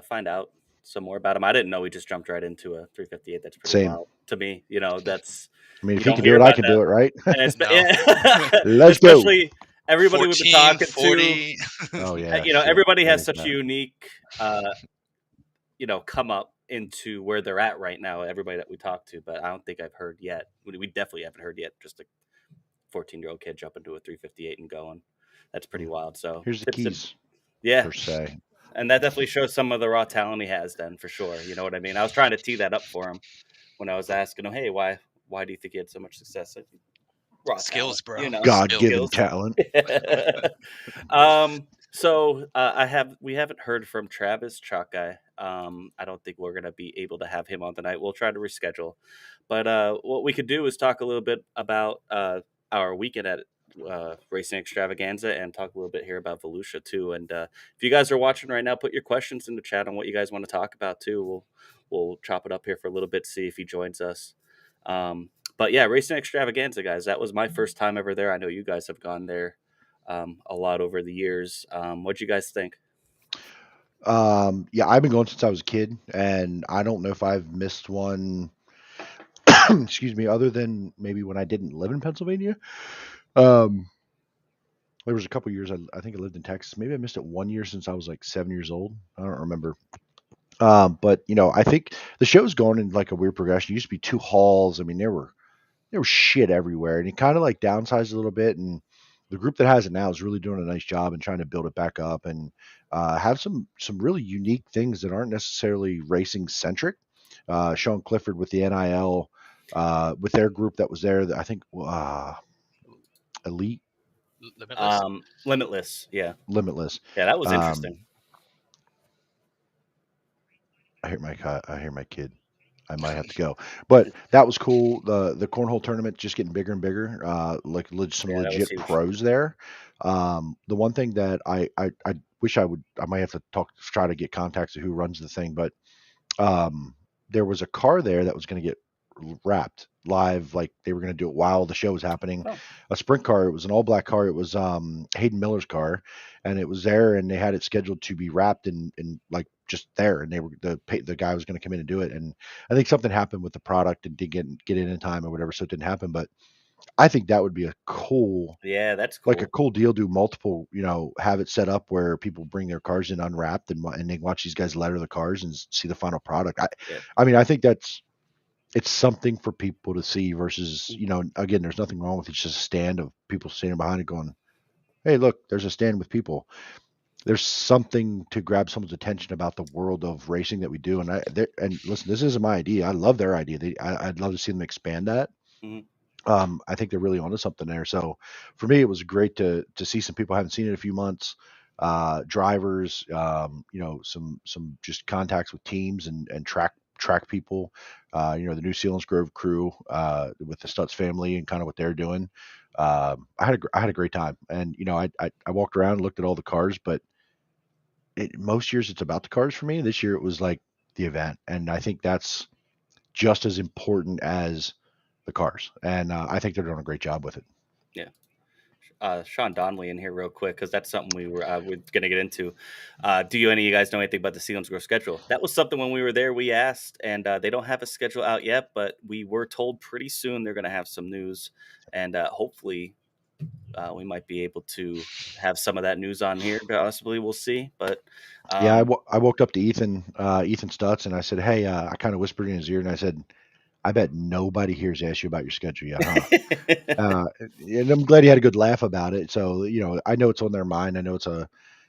S3: find out some more about him. I didn't know he just jumped right into a 358. That's pretty
S5: Same.
S3: wild to me. That's.
S5: I mean,
S3: you
S5: if he
S3: don't
S5: can do
S3: hear
S5: it, I
S3: about
S5: can
S3: that.
S5: do it, right?
S3: And it's,
S4: No.
S5: Let's go.
S3: especially everybody we've been
S4: 14,
S3: talking
S4: 40.
S5: Oh yeah.
S3: to.
S5: shit.
S3: Everybody has
S5: That
S3: such
S5: is
S3: a unique, come up into where they're at right now. Everybody that we talk to, but I don't think I've heard yet. We definitely haven't heard yet. Just a 14-year-old kid jump into a 358 and going. That's pretty wild. So
S5: Here's the keys.
S3: Yeah.
S5: Per se.
S3: And that definitely shows some of the raw talent he has then, for sure. You know what I mean? I was trying to tee that up for him when I was asking him, hey, why do you think he had so much success? Raw
S4: Skills,
S3: talent,
S4: bro.
S5: God-given
S3: skills.
S5: talent.
S3: So we haven't heard from Travis Chalkeye. I don't think we're gonna be able to have him on tonight. We'll try to reschedule. But what we could do is talk a little bit about our weekend at Racing Extravaganza and talk a little bit here about Volusia too. And if you guys are watching right now, put your questions in the chat on what you guys want to talk about too. We'll chop it up here for a little bit, see if he joins us. But yeah, Racing Extravaganza, guys, that was my first time ever there. I know you guys have gone there a lot over the years. What'd you guys think?
S5: Yeah, I've been going since I was a kid, and I don't know if I've missed one. Excuse me, other than maybe when I didn't live in Pennsylvania. There was a couple years I think I lived in Texas. Maybe I missed it 1 year since I was like 7 years old. I don't remember. But I think the show's going in like a weird progression. It used to be 2 halls. I mean, there was shit everywhere, and it kind of like downsized a little bit. And the group that has it now is really doing a nice job and trying to build it back up and have some really unique things that aren't necessarily racing centric. Sean Clifford with the NIL, with their group that was there, I think Elite.
S3: Limitless. Yeah.
S5: Limitless.
S3: Yeah, that was interesting.
S5: I hear my kid. I might have to go, but that was cool. The cornhole tournament just getting bigger and bigger. Like some legit pros there. The one thing that I wish I might have to try to get contacts of who runs the thing, but there was a car there that was going to get wrapped live, like they were going to do it while the show was happening. A sprint car. It was an all black car. It was Hayden Miller's car, and it was there, and they had it scheduled to be wrapped in like just there, and they were the guy was going to come in and do it, and I think something happened with the product and didn't get in time or whatever, so it didn't happen. But I think that would be a cool,
S3: that's cool.
S5: like a cool deal. Do multiple, have it set up where people bring their cars in unwrapped and they watch these guys letter the cars and see the final product. I mean, I think it's something for people to see versus, again, there's nothing wrong with it. It's just a stand of people standing behind it going, hey, look, there's a stand with people. There's something to grab someone's attention about the world of racing that we do. And listen, this isn't my idea. I love their idea. I'd love to see them expand that.
S3: Mm-hmm.
S5: I think they're really onto something there. So for me, it was great to see some people I haven't seen in a few months, drivers, some just contacts with teams and track people, the New Sealands Grove crew, with the Stutz family and kind of what they're doing. I had a great time, and I walked around and looked at all the cars, but most years it's about the cars for me. This year it was like the event, and I think that's just as important as the cars. And I think they're doing a great job with it.
S3: Yeah. Sean Donnelly in here real quick because that's something we're going to get into. Do any of you guys know anything about the Selinsgrove schedule? That was something when we were there we asked, and they don't have a schedule out yet, but we were told pretty soon they're going to have some news, and hopefully we might be able to have some of that news on here. Possibly, we'll see. But
S5: Yeah, I woke up to Ethan Stutz, and I said, hey, I kind of whispered in his ear, and I said, I bet nobody here's asked you about your schedule yet, huh? And I'm glad he had a good laugh about it. So, I know it's on their mind. I know it's a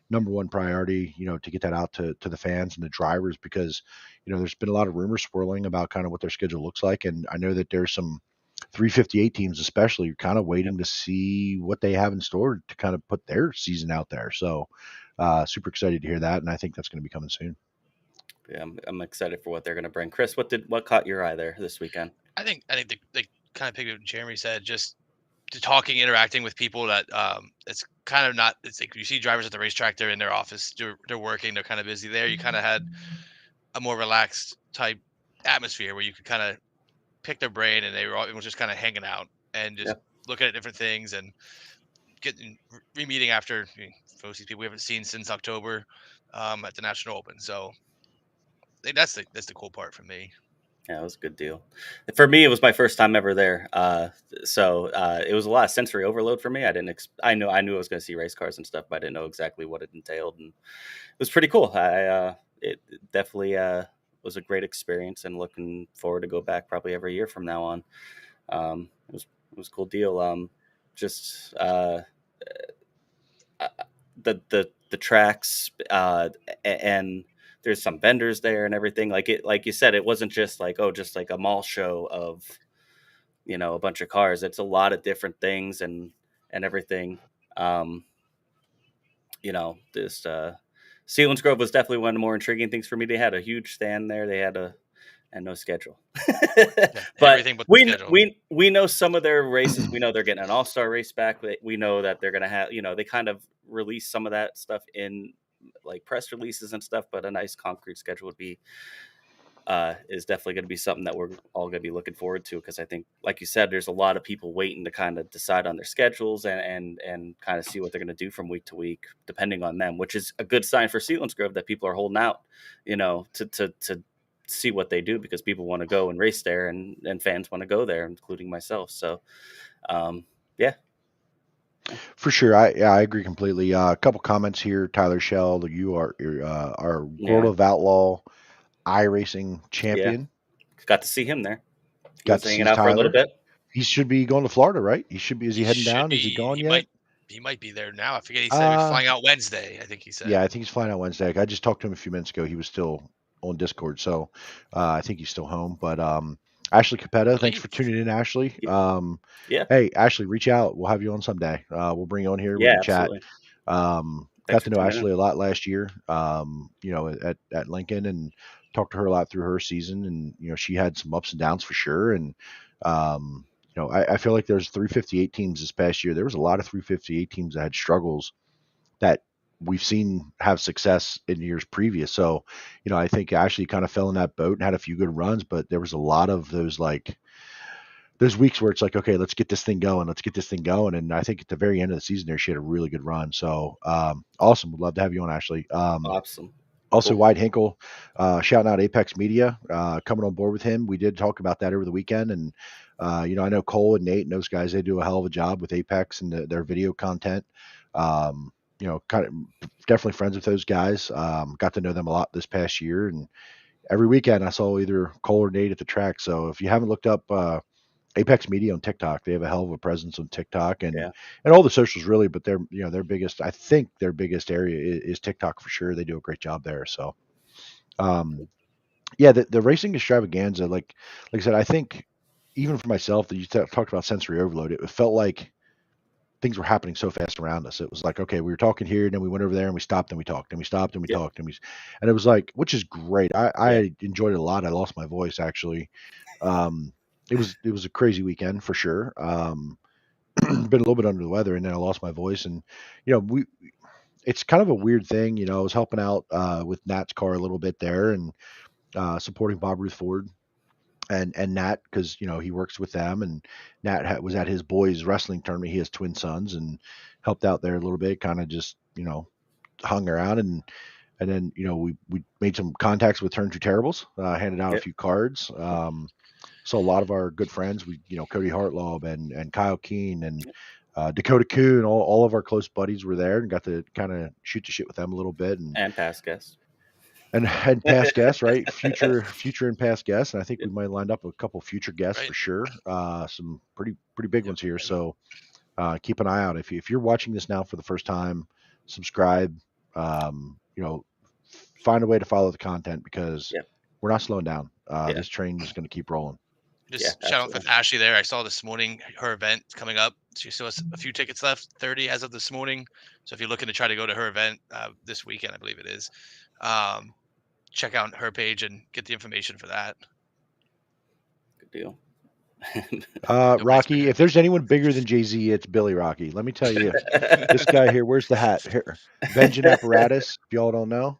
S5: number one priority, to get that out to the fans and the drivers, because, there's been a lot of rumors swirling about kind of what their schedule looks like. And I know that there's some 358 teams, especially, kind of waiting to see what they have in store to kind of put their season out there. So, super excited to hear that. And I think that's going to be coming soon.
S3: Yeah, I'm excited for what they're going to bring. Chris, what caught your eye there this weekend?
S4: I think they kind of picked up what Jeremy said, just talking, interacting with people that it's kind of not. It's like you see drivers at the racetrack, they're in their office, they're working, they're kind of busy there. You kind of had a more relaxed type atmosphere where you could kind of pick their brain, and everyone was just kind of hanging out and just looking at different things and getting re-meeting after most of these people we haven't seen since October at the National Open. So I think that's the cool part for me.
S3: Yeah, it was a good deal. For me, it was my first time ever there, so it was a lot of sensory overload for me. I knew I was going to see race cars and stuff, but I didn't know exactly what it entailed, and it was pretty cool. It definitely was a great experience, and looking forward to go back probably every year from now on. It was a cool deal. Just the tracks and there's some vendors there and everything. Like you said, it wasn't just like a mall show of a bunch of cars. It's a lot of different things and everything. This Selinsgrove was definitely one of the more intriguing things for me. They had a huge stand there. They had no schedule. But we know some of their races. We know they're getting an all-star race back. We know that they're going to have, they kind of release some of that stuff in like press releases and stuff, but a nice concrete schedule would be is definitely going to be something that we're all going to be looking forward to, because I think, like you said, there's a lot of people waiting to kind of decide on their schedules and kind of see what they're going to do from week to week, depending on them, which is a good sign for Selinsgrove that people are holding out, to see what they do, because people want to go and race there and fans want to go there, including myself. So, yeah.
S5: For sure. I agree completely. A couple comments here. Tyler Shell, you are our World of Outlaw iRacing champion.
S3: Yeah. Got to see him there.
S5: Got to
S3: hanging out for a little bit.
S5: He should be going to Florida, right? He should be. Is he heading down? Is he gone yet?
S4: He might be there now. I forget. He said he was flying out Wednesday. I think he said.
S5: Yeah, I think he's flying out Wednesday. I just talked to him a few minutes ago. He was still on Discord, so I think he's still home. But Ashley Capetta, thanks for tuning in, Ashley.
S3: Yeah.
S5: Hey, Ashley, reach out. We'll have you on someday. We'll bring you on here. We can chat. Got to know Ashley a lot last year. At Lincoln, and talked to her a lot through her season, and she had some ups and downs for sure. And I feel like there's 358 teams this past year. There was a lot of 358 teams that had struggles that we've seen have success in years previous. So, I think Ashley kind of fell in that boat and had a few good runs, but there was a lot of those weeks where it's like, okay, let's get this thing going. And I think at the very end of the season there, she had a really good run. So, awesome. Would love to have you on, Ashley.
S3: Awesome.
S5: Also,
S3: cool.
S5: Wyatt Hinkle, shouting out Apex Media, coming on board with him. We did talk about that over the weekend. And, I know Cole and Nate and those guys, they do a hell of a job with Apex and their video content. Kind of definitely friends with those guys. Got to know them a lot this past year. And every weekend I saw either Cole or Nate at the track. So if you haven't looked up Apex Media on TikTok, they have a hell of a presence on TikTok and all the socials really, but their biggest area is TikTok for sure. They do a great job there. So, the Racing Xtravaganza, like I said, I think even for myself, that you talked about sensory overload, it felt like things were happening so fast around us. It was like, okay, we were talking here, and then we went over there, and we stopped, and we talked, and we stopped, and we talked, and it was like, which is great. I enjoyed it a lot. I lost my voice actually. It was a crazy weekend for sure. Been a little bit under the weather, and then I lost my voice, and it's kind of a weird thing. I was helping out with Nat's car a little bit there, and supporting Bob Ruth Ford and Nat, because he works with them, and Nat was at his boys wrestling tournament. He has twin sons, and helped out there a little bit, kind of just hung around, and then we made some contacts with Turn Two Terribles, handed out a few cards. So a lot of our good friends, Cody Hartlaub and Kyle Keene and Dakota Kuhn, all of our close buddies were there and got to kind of shoot the shit with them a little bit,
S3: And past guests.
S5: and past guests, right? Future and past guests, and I think we might lined up a couple future guests for sure. Some pretty big ones here. So keep an eye out. If you're watching this now for the first time, subscribe. Find a way to follow the content, because we're not slowing down. This train is going to keep rolling.
S4: Just shout out with Ashley there. I saw this morning her event coming up. She still has a few tickets left, 30 as of this morning. So if you're looking to try to go to her event this weekend, I believe it is, check out her page and get the information for that.
S3: Good deal.
S5: Rocky, if there's anyone bigger than Jay-Z, it's Billy Rocky. Let me tell you, this guy here, where's the hat? Here, Vengeance Apparatus, if y'all don't know.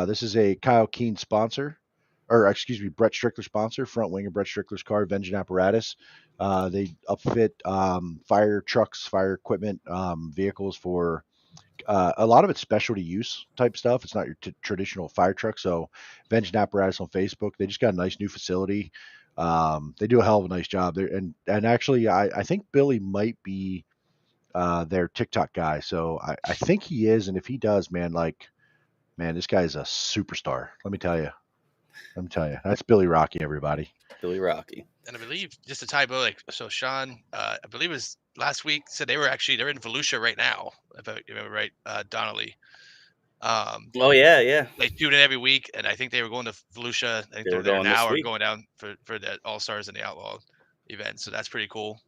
S5: This is a Kyle Keene sponsor, or excuse me, Brett Strickler sponsor, front wing of Brett Strickler's car, Vengeance Apparatus. They upfit fire trucks, fire equipment, vehicles for a lot of it's specialty use type stuff. It's not your traditional fire truck. So Vengeance Apparatus on Facebook, they just got a nice new facility. They do a hell of a nice job there. And actually, I think Billy might be their TikTok guy. So I think he is. And if he does, man, this guy is a superstar. Let me tell you. That's Billy Rocky, everybody.
S3: Billy Rocky.
S4: And I believe, just to tie bow, so Sean, I believe it was last week, said they're in Volusia right now, if I remember right, Donnelly.
S3: Oh yeah.
S4: They tune in every week, and I think they were going to Volusia. I think they're there now, or going down for the All Stars and the Outlaw event. So that's pretty cool.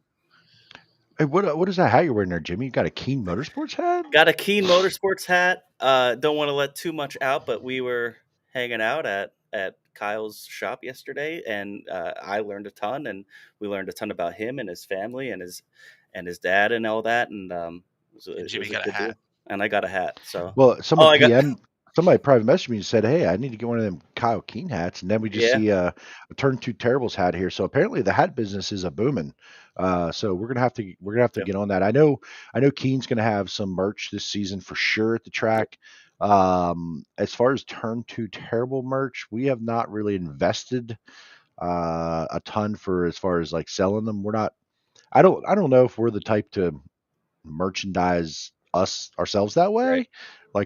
S5: Hey, what is that hat you're wearing there, Jimmy? You got a Keen Motorsports hat?
S3: Got a Keen Motorsports hat. Don't want to let too much out, but we were hanging out at Kyle's shop yesterday, and I learned a ton, and we learned a ton about him and his family and his dad and all that. And
S4: Jimmy got a hat.
S3: Deal. And I got a hat. So
S5: somebody private messaged me and said, "Hey, I need to get one of them Kyle Keene hats." And then we just see a Turn Two Terribles hat here. So apparently the hat business is a booming. So we're gonna have to get on that. I know Keene's gonna have some merch this season for sure at the track. As far as Turn Two Terrible merch, we have not really invested a ton as far as selling them. We're not. I don't know if we're the type to merchandise ourselves that way.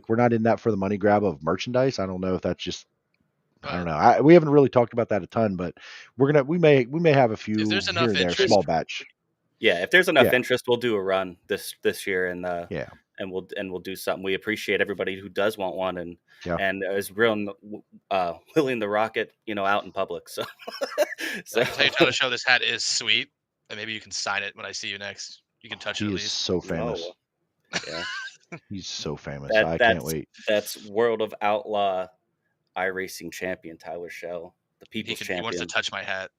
S5: We're not in that for the money grab of merchandise. I don't know if that's just. I don't know. We haven't really talked about that a ton, but we may have a few here and there, small batch.
S3: Yeah, if there's enough interest, we'll do a run this year, and we'll do something. We appreciate everybody who does want one and is real willing to rock it, out in public. So
S4: I can tell you, trying to show this hat is sweet, and maybe you can sign it when I see you next. You can touch it at least.
S5: He's so famous.
S3: Oh, yeah,
S5: he's so famous. I can't wait.
S3: That's World of Outlaw iRacing champion Tyler Schell, the people's champion.
S4: He wants to touch my hat.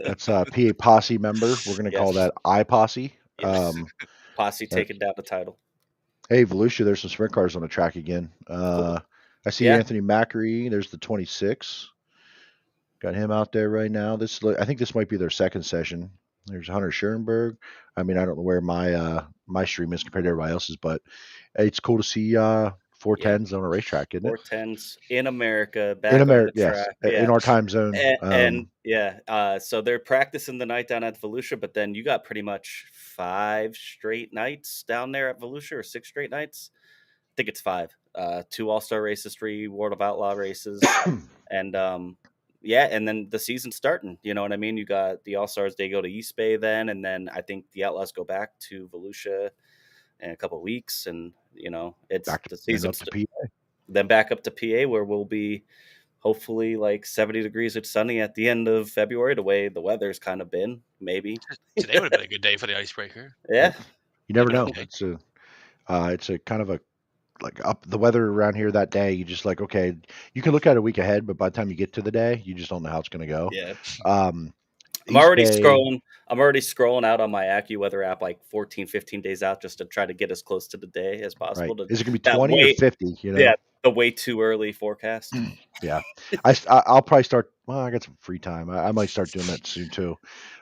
S5: That's a PA Posse member. We're going to call that I Posse.
S3: Yes. Posse taking down the title.
S5: Hey, Volusia, there's some sprint cars on the track again. I see Anthony Macri. There's the 26. Got him out there right now. I think this might be their second session. There's Hunter Schoenberg. I mean, I don't know where my stream is compared to everybody else's, but it's cool to see 410s on a racetrack, isn't it?
S3: 410s in America,
S5: in our time zone.
S3: So they're practicing the night down at Volusia, but then you got pretty much 5 straight nights down there at Volusia, or 6 straight nights. I think it's 5. 2 All-Star races, 3 World of Outlaw races, and and then the season's starting. You know what I mean? You got the All-Stars, they go to East Bay then, and then I think the Outlaws go back to Volusia in a couple of weeks, and it's the season then back up to PA, where we'll be hopefully 70 degrees. It's sunny at the end of February, the way the weather's kind of been. Maybe
S4: today would have been a good day for the icebreaker.
S3: Yeah,
S5: you never know. It's a kind of a up the weather around here that day. You just okay, you can look at a week ahead, but by the time you get to the day, you just don't know how it's going to go.
S3: Yeah. I'm already scrolling out on my AccuWeather app 14, 15 days out, just to try to get as close to the day as possible.
S5: Right. Is it going to be 20 or 50?
S3: Yeah, the way too early forecast.
S5: Yeah, I'll probably start. Well, I got some free time. I might start doing that soon too.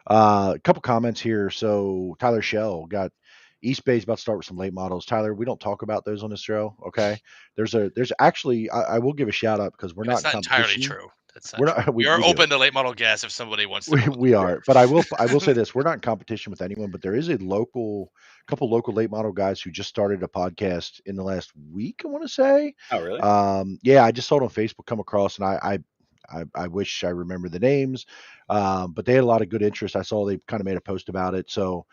S5: A couple comments here. So Tyler Shell got East Bay's about to start with some late models. Tyler, we don't talk about those on this show. Okay, there's actually I will give a shout out because we're not
S4: That's
S5: in
S4: not entirely
S5: competition.
S4: true. That's
S5: We're
S4: not
S5: not.
S4: true.
S5: We
S4: We are
S5: do.
S4: open to late model gas if somebody wants to.
S5: We are, but I will say this: we're not in competition with anyone. But there is a couple local late model guys who just started a podcast in the last week. I want to say.
S3: Oh, really?
S5: Yeah, I just saw it on Facebook come across, and I wish I remember the names, but they had a lot of good interest. I saw they kind of made a post about it. So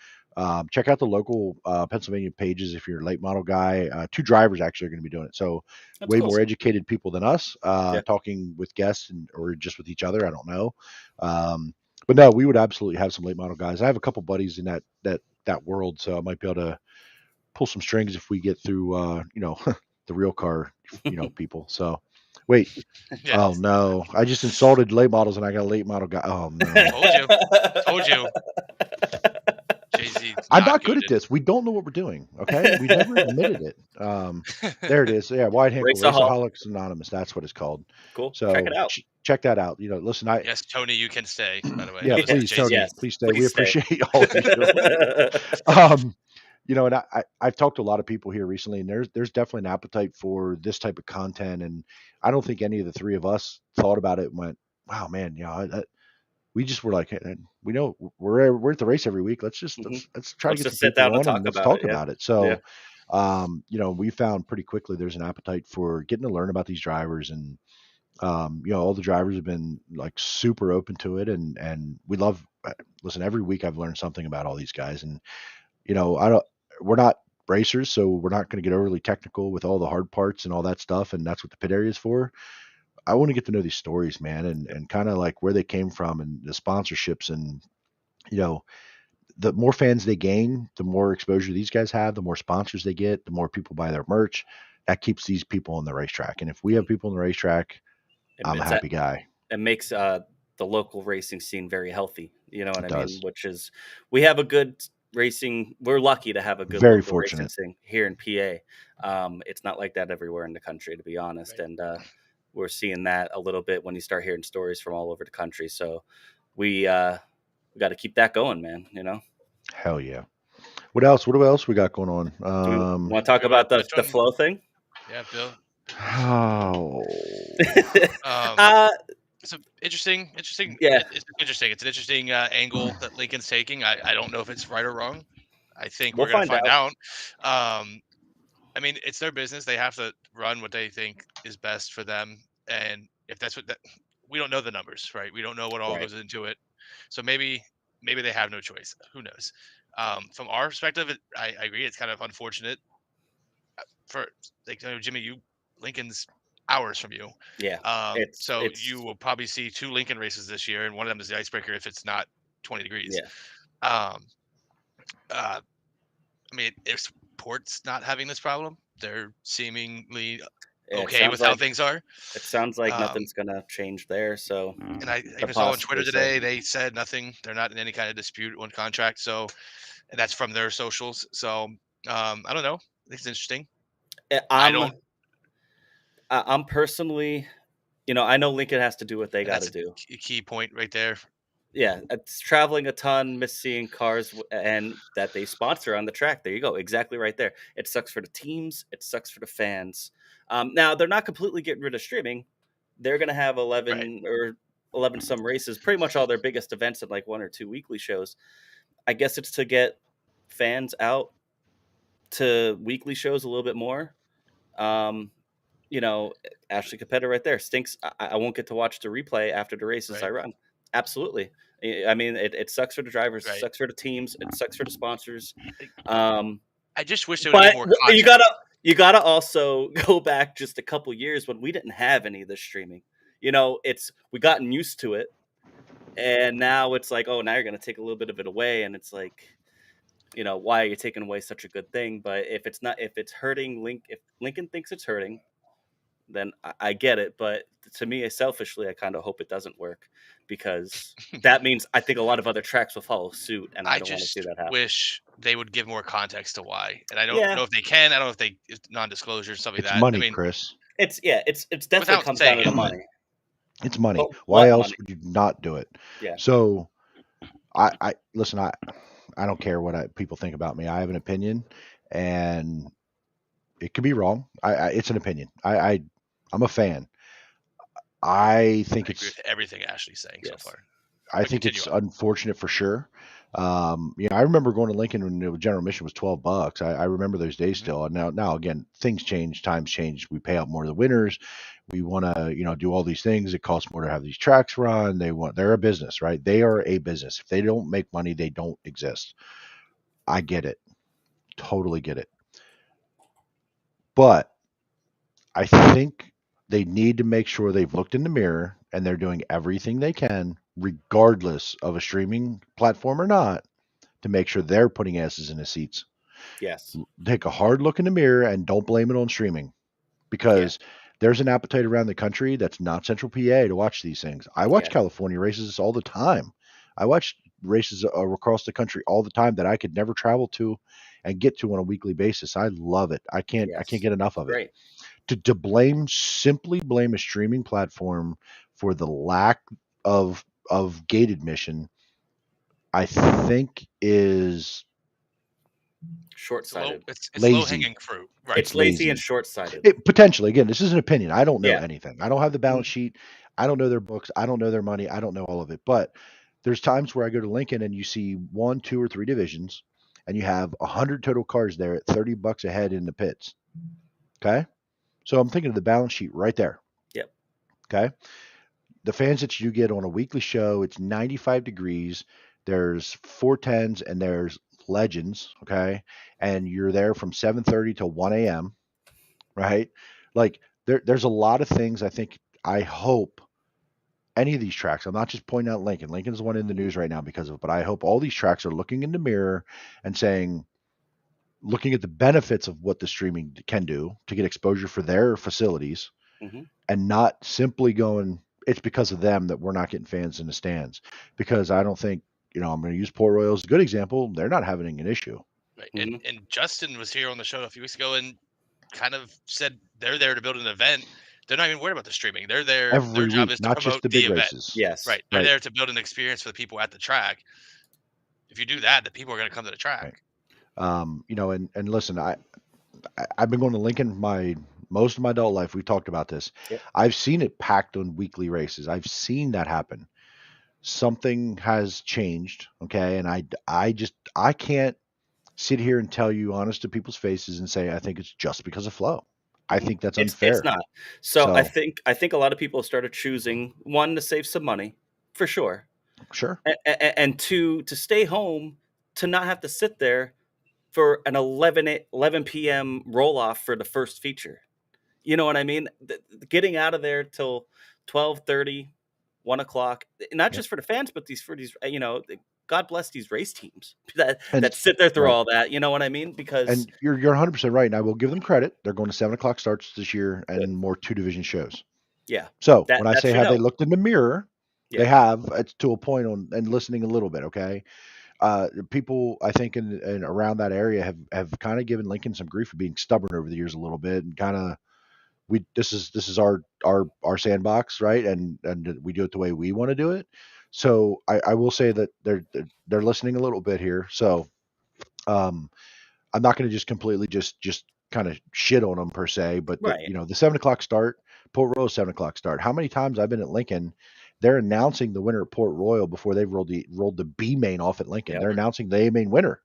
S5: check out the local Pennsylvania pages if you're a late model guy. Two drivers actually are going to be doing it. So
S3: That's
S5: way
S3: cool.
S5: more educated people than us,
S3: Yeah.
S5: talking with guests or just with each other. I don't know. But no, we would absolutely have some late model guys. I have a couple buddies in that world, so I might be able to pull some strings if we get through, the real car, people. So wait.
S4: Yeah.
S5: Oh no! I just insulted late models, and I got a late model guy. Oh no!
S4: Told you. Jay-Z.
S5: I'm not good at this. We don't know what we're doing. Okay, we never admitted it. There it is. Yeah, Wyatt Hinkle, Raceaholics Anonymous. That's what it's called.
S3: Cool.
S5: So
S3: check it out.
S5: Check that out. Listen,
S4: Yes, Tony, you can stay. By the way.
S5: Yeah,
S4: That was
S5: please,
S4: Jay-Z.
S5: Tony,
S3: Yes,
S5: please stay.
S3: please
S5: We
S3: stay.
S5: appreciate all of you. And I've talked to a lot of people here recently, and there's definitely an appetite for this type of content. And I don't think any of the three of us thought about it and went, "Wow, man, we just were like, hey, we know we're at the race every week. Let's just let's try
S3: Let's
S5: to get
S3: just
S5: some
S3: sit down
S5: people
S3: and
S5: on
S3: talk
S5: let's
S3: about
S5: talk
S3: it, yeah.
S5: about it." So, we found pretty quickly there's an appetite for getting to learn about these drivers, and all the drivers have been like super open to it, and we love. Listen, every week I've learned something about all these guys, and we're not racers, so we're not going to get overly technical with all the hard parts and all that stuff, and that's what the pit area is for. I want to get to know these stories, man, and kind of like where they came from and the sponsorships, and the more fans they gain, the more exposure these guys have, the more sponsors they get, the more people buy their merch. That keeps these people on the racetrack, and if we have people on the racetrack, I'm a happy guy.
S3: It makes the local racing scene very healthy. You know what I
S5: does.
S3: mean? Which is, we have a good racing. We're lucky to have a good
S5: Very
S3: local
S5: fortunate.
S3: racing scene here in PA. It's not like that everywhere in the country, to be honest.
S4: Right.
S3: And we're seeing that a little bit when you start hearing stories from all over the country. So we got to keep that going, man.
S5: Hell yeah. What else we got going on?
S3: Do we want to talk about the flow thing?
S4: Yeah, Bill.
S5: Oh.
S4: It's interesting.
S3: Yeah.
S4: It's interesting. It's an interesting angle that Lincoln's taking. I don't know if it's right or wrong. I think we're going to find out. I mean, it's their business. They have to run what they think is best for them. And if that's we don't know the numbers, right? We don't know what all goes into it. So maybe they have no choice. Who knows? From our perspective, I agree. It's kind of unfortunate for Jimmy, Lincoln's hours from you.
S3: Yeah.
S4: You will probably see 2 Lincoln races this year, and one of them is the icebreaker if it's not 20 degrees.
S3: Yeah.
S4: I mean, if Port's not having this problem, they're seemingly okay with how things are.
S3: It sounds like nothing's gonna change there. So,
S4: and I even saw on Twitter today they said nothing. They're not in any kind of dispute on contract. So, and that's from their socials. So, I don't know. I think it's interesting.
S3: I'm personally, I know Lincoln has to do what they got to do.
S4: Key point right there.
S3: Yeah, it's traveling a ton, miss seeing cars, and that they sponsor on the track. There you go, exactly right there. It sucks for the teams. It sucks for the fans. Now they're not completely getting rid of streaming. They're gonna have 11 some races, pretty much all their biggest events at like 1 or 2 weekly shows. I guess it's to get fans out to weekly shows a little bit more. Ashley Capetta right there stinks. I won't get to watch the replay after the races I run. Absolutely. I mean, it sucks for the drivers. It sucks for the teams. It sucks for the sponsors.
S4: I just wish there would be more content.
S3: You gotta also go back just a couple years when we didn't have any of this streaming. We gotten used to it, and now it's like, oh, now you're gonna take a little bit of it away, and it's like, why are you taking away such a good thing? But if it's hurting if Lincoln thinks it's hurting, then I get it. But to me, selfishly, I kind of hope it doesn't work, because that means I think a lot of other tracks will follow suit, and I don't want to see
S4: just
S3: that happen.
S4: wish they would give more context to why. And I don't
S3: Yeah.
S4: know if they can. I don't know if it's non-disclosure, stuff like
S5: It's
S4: that.
S5: money,
S4: I mean,
S5: Chris.
S3: It's definitely
S4: Without
S3: comes down to the
S4: saying,
S3: money.
S5: It's money.
S3: But
S5: Why
S3: what
S5: else
S3: money?
S5: would you not do it?
S3: Yeah.
S5: So I listen. I don't care what people think about me. I have an opinion, and it could be wrong. It's an opinion. I'm a fan. I think
S4: I agree with everything Ashley's saying so
S3: Yes.
S4: far.
S5: I
S4: But
S5: think
S4: continue
S5: it's
S4: on.
S5: unfortunate for sure. I remember going to Lincoln when the general admission was $12. I remember those days still. And now again, things change, times change. We pay out more to the winners. We want to, do all these things. It costs more to have these tracks run. They're a business, right? They are a business. If they don't make money, they don't exist. I get it. Totally get it. But I think they need to make sure they've looked in the mirror and they're doing everything they can, regardless of a streaming platform or not, to make sure they're putting asses in the seats.
S3: Yes.
S5: Take a hard look in the mirror and don't blame it on streaming, because there's an appetite around the country that's not Central PA to watch these things. I watch
S3: Yes.
S5: California races all the time. I watch races across the country all the time that I could never travel to and get to on a weekly basis. I love it. I can't get enough of it.
S3: Great.
S5: To simply blame a streaming platform for the lack of gate admission, I think is
S3: Short-sighted.
S4: It's
S5: lazy.
S4: low-hanging fruit. Right.
S3: It's lazy and short-sighted.
S5: Potentially, again, this is an opinion. I don't know
S3: Yeah.
S5: anything. I don't have the balance sheet. I don't know their books. I don't know their money. I don't know all of it. But there's times where I go to Lincoln and you see 1, 2, or 3 divisions, and you have 100 total cars there at $30 a head in the pits. Okay, so I'm thinking of the balance sheet right there.
S3: Yep.
S5: Okay, the fans that you get on a weekly show, it's 95 degrees. There's 410s and there's legends. Okay, and you're there from 7:30 to 1 a.m. Right? Like there's a lot of things I hope any of these tracks, I'm not just pointing out Lincoln. Lincoln's the one in the news right now because of it, but I hope all these tracks are looking in the mirror and looking at the benefits of what the streaming can do to get exposure for their facilities, and not simply going, it's because of them that we're not getting fans in the stands. Because I don't think, I'm going to use Port Royal as a good example. They're not having an issue.
S4: Right. And Justin was here on the show a few weeks ago and kind of said they're there to build an event. They're not even worried about the streaming. They're there.
S5: Every
S4: Their job
S5: week,
S4: is to
S5: not just
S4: promote
S5: the
S4: the
S5: big
S4: event.
S5: races.
S3: Yes.
S4: Right. They're there to build an experience for the people at the track. If you do that, the people are going to come to the track.
S5: Right. And listen, I've been going to Lincoln most of my adult life. We talked about this.
S3: Yep.
S5: I've seen it packed on weekly races. I've seen that happen. Something has changed. Okay. And I can't sit here and tell you honest to people's faces and say, I think it's just because of flow. I think that's unfair.
S3: It's not. So I think a lot of people started choosing, one, to save some money, for sure.
S5: Sure.
S3: And two, to stay home, to not have to sit there for an 11 p.m. roll off for the first feature. You know what I mean? Getting out of there till 12:30, 1 o'clock, not just for the fans, but for these, God bless these race teams that sit there through all that. You know what I mean? Because
S5: and you're 100% right. And I will give them credit. They're going to 7 o'clock starts this year and more 2 division shows.
S3: Yeah.
S5: So when I say have they looked in the mirror, they have. It's to a point and listening a little bit. Okay. People, I think, in around that area have kind of given Lincoln some grief for being stubborn over the years a little bit, and kind of this is our sandbox, right? And we do it the way we want to do it. So I will say that they're listening a little bit here. So I'm not going to just completely just kind of shit on them per se, but the 7 o'clock start, Port Royal 7 o'clock start. How many times I've been at Lincoln, they're announcing the winner at Port Royal before they've rolled the B main off at Lincoln. Yep. They're announcing the A main winner.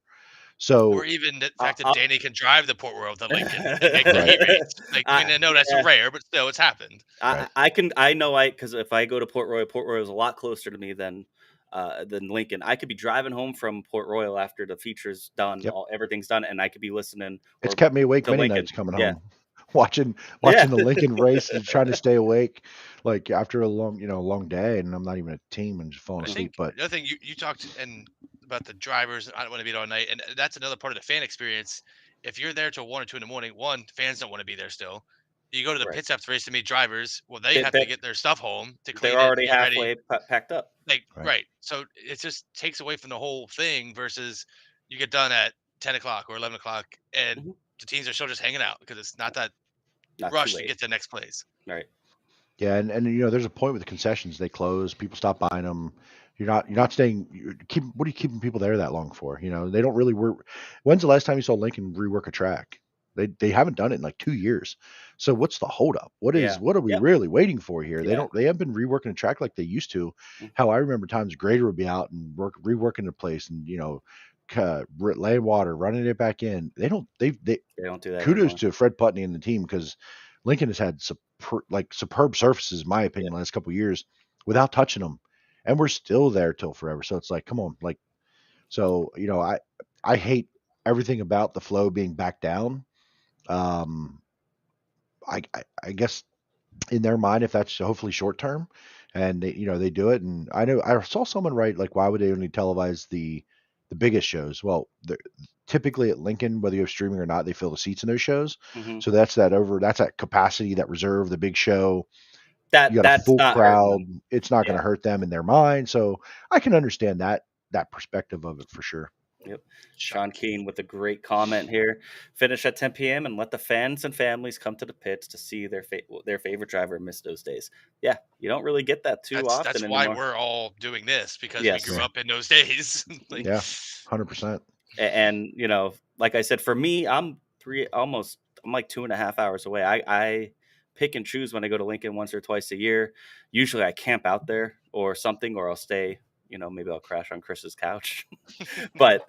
S5: So,
S4: or even the fact that Danny can drive the Port Royal to Lincoln and make the heat race. Like, I mean, I know that's rare, but still, it's happened.
S3: Because if I go to Port Royal is a lot closer to me than Lincoln. I could be driving home from Port Royal after the feature's done, everything's done, and I could be listening.
S5: It's kept me awake many nights coming home, watching the Lincoln race and trying to stay awake, like after a long day, and I'm not even a team and just falling asleep. But
S4: the other thing you talked about the drivers, I don't want to be there all night, and that's another part of the fan experience. If you're there till 1 or 2 in the morning, fans don't want to be there still. You go to the
S3: Right.
S4: pit stops race to meet drivers. Well, they
S3: They-
S4: have
S3: they-
S4: to get their stuff home to clean
S3: They're
S4: it,
S3: already
S4: get ready.
S3: halfway packed up.
S4: Like
S5: Right.
S4: right. So it just takes away from the whole thing versus you get done at 10 o'clock or 11 o'clock and
S3: Mhm.
S4: the teams are still just hanging out because it's not that
S3: Not too
S4: rush to
S3: late.
S4: get to the next place.
S3: Right.
S5: Yeah, and you know, there's a point with the concessions. They close. People stop buying them. You're not staying. What are you keeping people there that long for? You know, they don't really work. When's the last time you saw Lincoln rework a track? They haven't done it in like 2 years. So what's the holdup? What
S3: Yeah.
S5: are we
S3: Yep.
S5: really waiting for here?
S3: Yeah.
S5: They haven't been reworking a track like they used to.
S3: Mhm.
S5: How I remember times Grader would be out and reworking the place and laying water, running it back in. They don't. They
S3: They don't do that
S5: kudos
S3: anymore.
S5: to Fred Putney and the team because Lincoln has had superb surfaces, in my opinion, the last couple of years without touching them, and we're still there till forever. So it's like, come on, like, so you know, I hate everything about the flow being back down. I guess in their mind, if that's hopefully short term, and they do it, and I know I saw someone write like, why would they only televise the biggest shows? Well, typically at Lincoln, whether you have streaming or not, they fill the seats in those shows.
S3: Mhm.
S5: So that's that capacity, that reserve, the big show. You got a
S3: That's
S5: full
S3: not hurting
S5: crowd.
S3: them.
S5: It's not going
S3: Yeah.
S5: to hurt them in their mind. So I can understand that perspective of it for sure.
S3: Yep. Sean Keane with a great comment here. Finish at 10 p.m. and let the fans and families come to the pits to see their favorite driver miss those days. Yeah, you don't really get that too often
S4: That's
S3: anymore.
S4: why we're all doing this because
S3: Yes.
S4: we grew
S5: Yeah.
S4: up in those days. Like,
S5: Yeah, 100%.
S3: And like I said, for me, I'm like 2.5 hours away. I pick and choose when I go to Lincoln once or twice a year. Usually I camp out there or something, or I'll stay. Maybe I'll crash on Chris's couch. But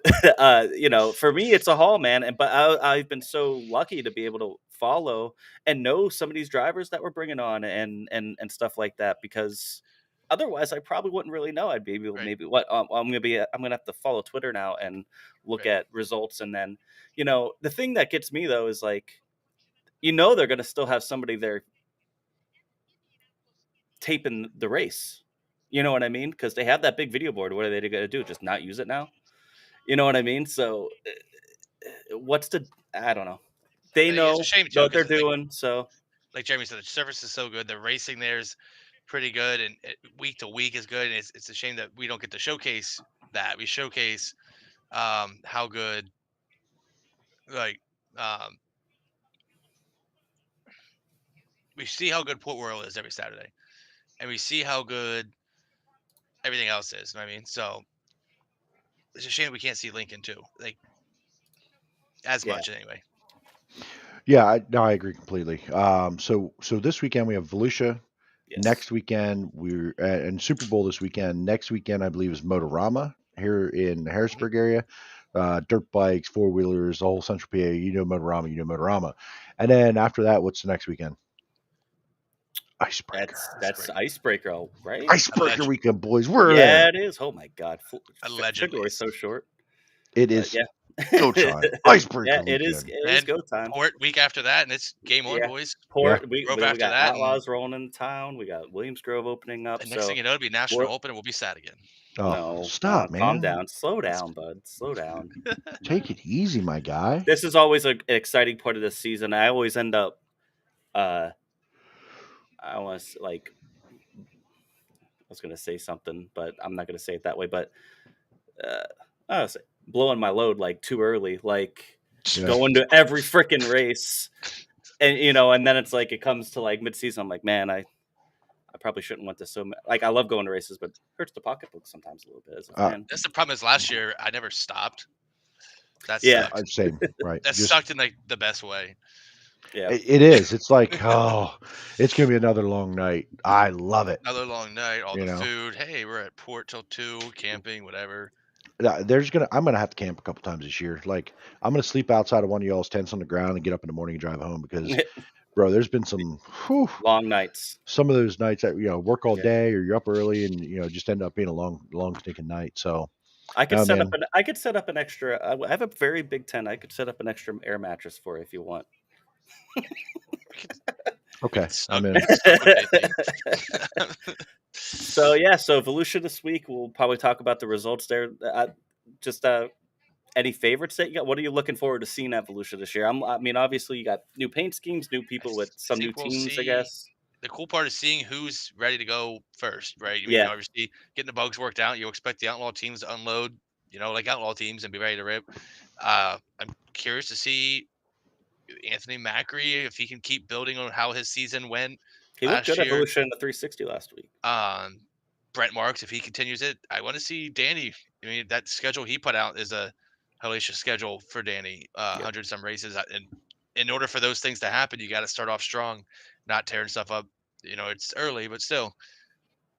S3: for me, it's a haul, man. But I've been so lucky to be able to follow and know some of these drivers that we're bringing on and stuff like that, because otherwise I probably wouldn't really know. I'd be able,
S4: Right.
S3: maybe what I'm gonna have to follow Twitter now and look at results, and then the thing that gets me though is like they're gonna still have somebody there taping the race. You know what I mean? Because they have that big video board. What are they going to do? Just not use it now? You know what I mean? So I don't know. They
S4: It's
S3: know
S4: a shame, too,
S3: what they're
S4: 'cause, like-
S3: doing. So
S4: like Jeremy said, the service is so good. The racing there's pretty good, and week to week is good. And it's a shame that we don't get to showcase that. We showcase how good, like, we see how good Port Royal is every Saturday, and we see how good everything else is. You know what I mean? So it's a shame we can't see Lincoln too, like as
S3: Yeah.
S4: much anyway.
S5: Yeah, I agree completely. So this weekend we have Volusia.
S3: yes.
S5: Next weekend we're and Super Bowl this weekend. Next weekend I believe is Motorama here in the Harrisburg area. Dirt bikes, four wheelers, the whole Central PA. Motorama. And then after that, what's the next weekend? Icebreaker.
S3: That's Icebreaker, right?
S5: Icebreaker
S4: Alleged.
S5: weekend, boys. We're
S3: Yeah,
S5: there.
S3: it is. Oh my God.
S4: Allegedly.
S3: February is so short.
S5: It is
S3: Yeah.
S5: go time. Icebreaker
S3: Yeah,
S5: weekend.
S3: it is. It is
S4: And
S3: go time.
S4: Port week after that, and it's game on,
S3: Yeah.
S4: boys.
S3: Port. We
S4: Grove
S3: got
S4: after that, and-
S3: Outlaws rolling into town. We got Williams Grove opening up.
S4: And next thing you know, it'll be National
S3: we're-
S4: Open, and we'll be sad again.
S5: Oh,
S3: no,
S5: stop, man.
S3: Calm down. Slow down, bud. Slow down.
S5: Take it easy, my guy.
S3: This is always an exciting part of the season. I always end up, I was going to say something, but I'm not going to say it that way. But I was blowing my load like too early, like
S5: Yeah.
S3: going to every freaking race, and and then it's like it comes to like mid-season. I'm like, man, I probably shouldn't want to like I love going to races, but it hurts the pocketbook sometimes a little bit as a fan.
S4: That's the problem. Is last year I never stopped. That
S3: Yeah.
S4: sucked.
S5: Same, right?
S4: That sucked in like the best way.
S3: Yeah,
S5: It is. It's like, oh, it's gonna be another long night. I love it.
S4: Another long night, all
S5: You
S4: the
S5: know.
S4: food. Hey, we're at Port till 2, camping, whatever.
S5: I'm gonna have to camp a couple times this year. Like, I'm gonna sleep outside of one of y'all's tents on the ground and get up in the morning and drive home because, bro, there's been some
S3: long nights.
S5: some of those nights that work all
S3: Yeah.
S5: day or you're up early and just end up being a long stinking night. So
S3: I could
S5: Oh,
S3: set
S5: man.
S3: up I could set up an extra. I have a very big tent. I could set up an extra air mattress for if you want.
S5: okay,
S4: Snug-
S5: I'm in.
S4: snug with baby.
S3: So Volusia this week. We'll probably talk about the results there. any favorites that you got? What are you looking forward to seeing at Volusia this year? I mean, obviously you got new paint schemes, new people with some new
S4: think we'll
S3: teams, I
S4: see.
S3: guess.
S4: The cool part is seeing who's ready to go first, right? I mean,
S3: Yeah.
S4: obviously getting the bugs worked out. You expect the outlaw teams to unload, like outlaw teams and be ready to rip. I'm curious to see Anthony Macri if he can keep building on how his season went
S3: He looked
S4: last
S3: good at
S4: year.
S3: Volusia in the 360 last week.
S4: Brent Marks, if he continues it, I want to see Danny. I mean, that schedule he put out is a hellacious schedule for Danny. 100 some races, and in order for those things to happen, you got to start off strong, not tearing stuff up. It's early, but still,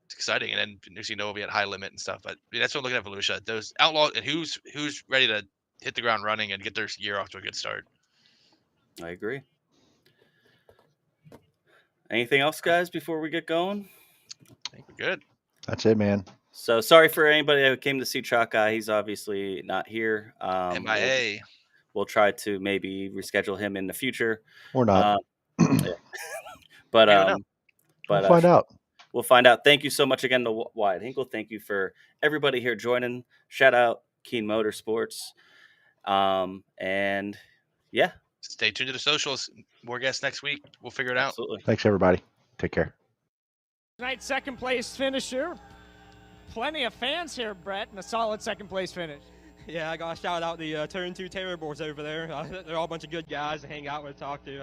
S4: it's exciting. And then next thing you know, we'll be at high limit and stuff. But I mean, that's what I'm looking at Volusia. Those outlaw and who's ready to hit the ground running and get their year off to a good start.
S3: I agree. Anything else, guys, before we get going?
S4: I think we're good.
S5: That's it, man.
S3: So sorry for anybody who came to see Chalk-Eye. He's obviously not here.
S4: MIA.
S3: We'll try to maybe reschedule him in the future.
S5: Or not.
S3: But
S5: we'll find out.
S3: We'll find out. Thank you so much again to Wyatt Hinkle. Thank you for everybody here joining. Shout out Keen Motorsports. And yeah.
S4: Stay tuned to the socials. More guests next week. We'll figure it out.
S3: Absolutely.
S5: Thanks, everybody. Take care.
S1: Tonight's second place finisher. Plenty of fans here, Brett, and a solid second place finish.
S2: Yeah, I got to shout out the Turn 2 Terror Boards over there. They're all a bunch of good guys to hang out with, talk to.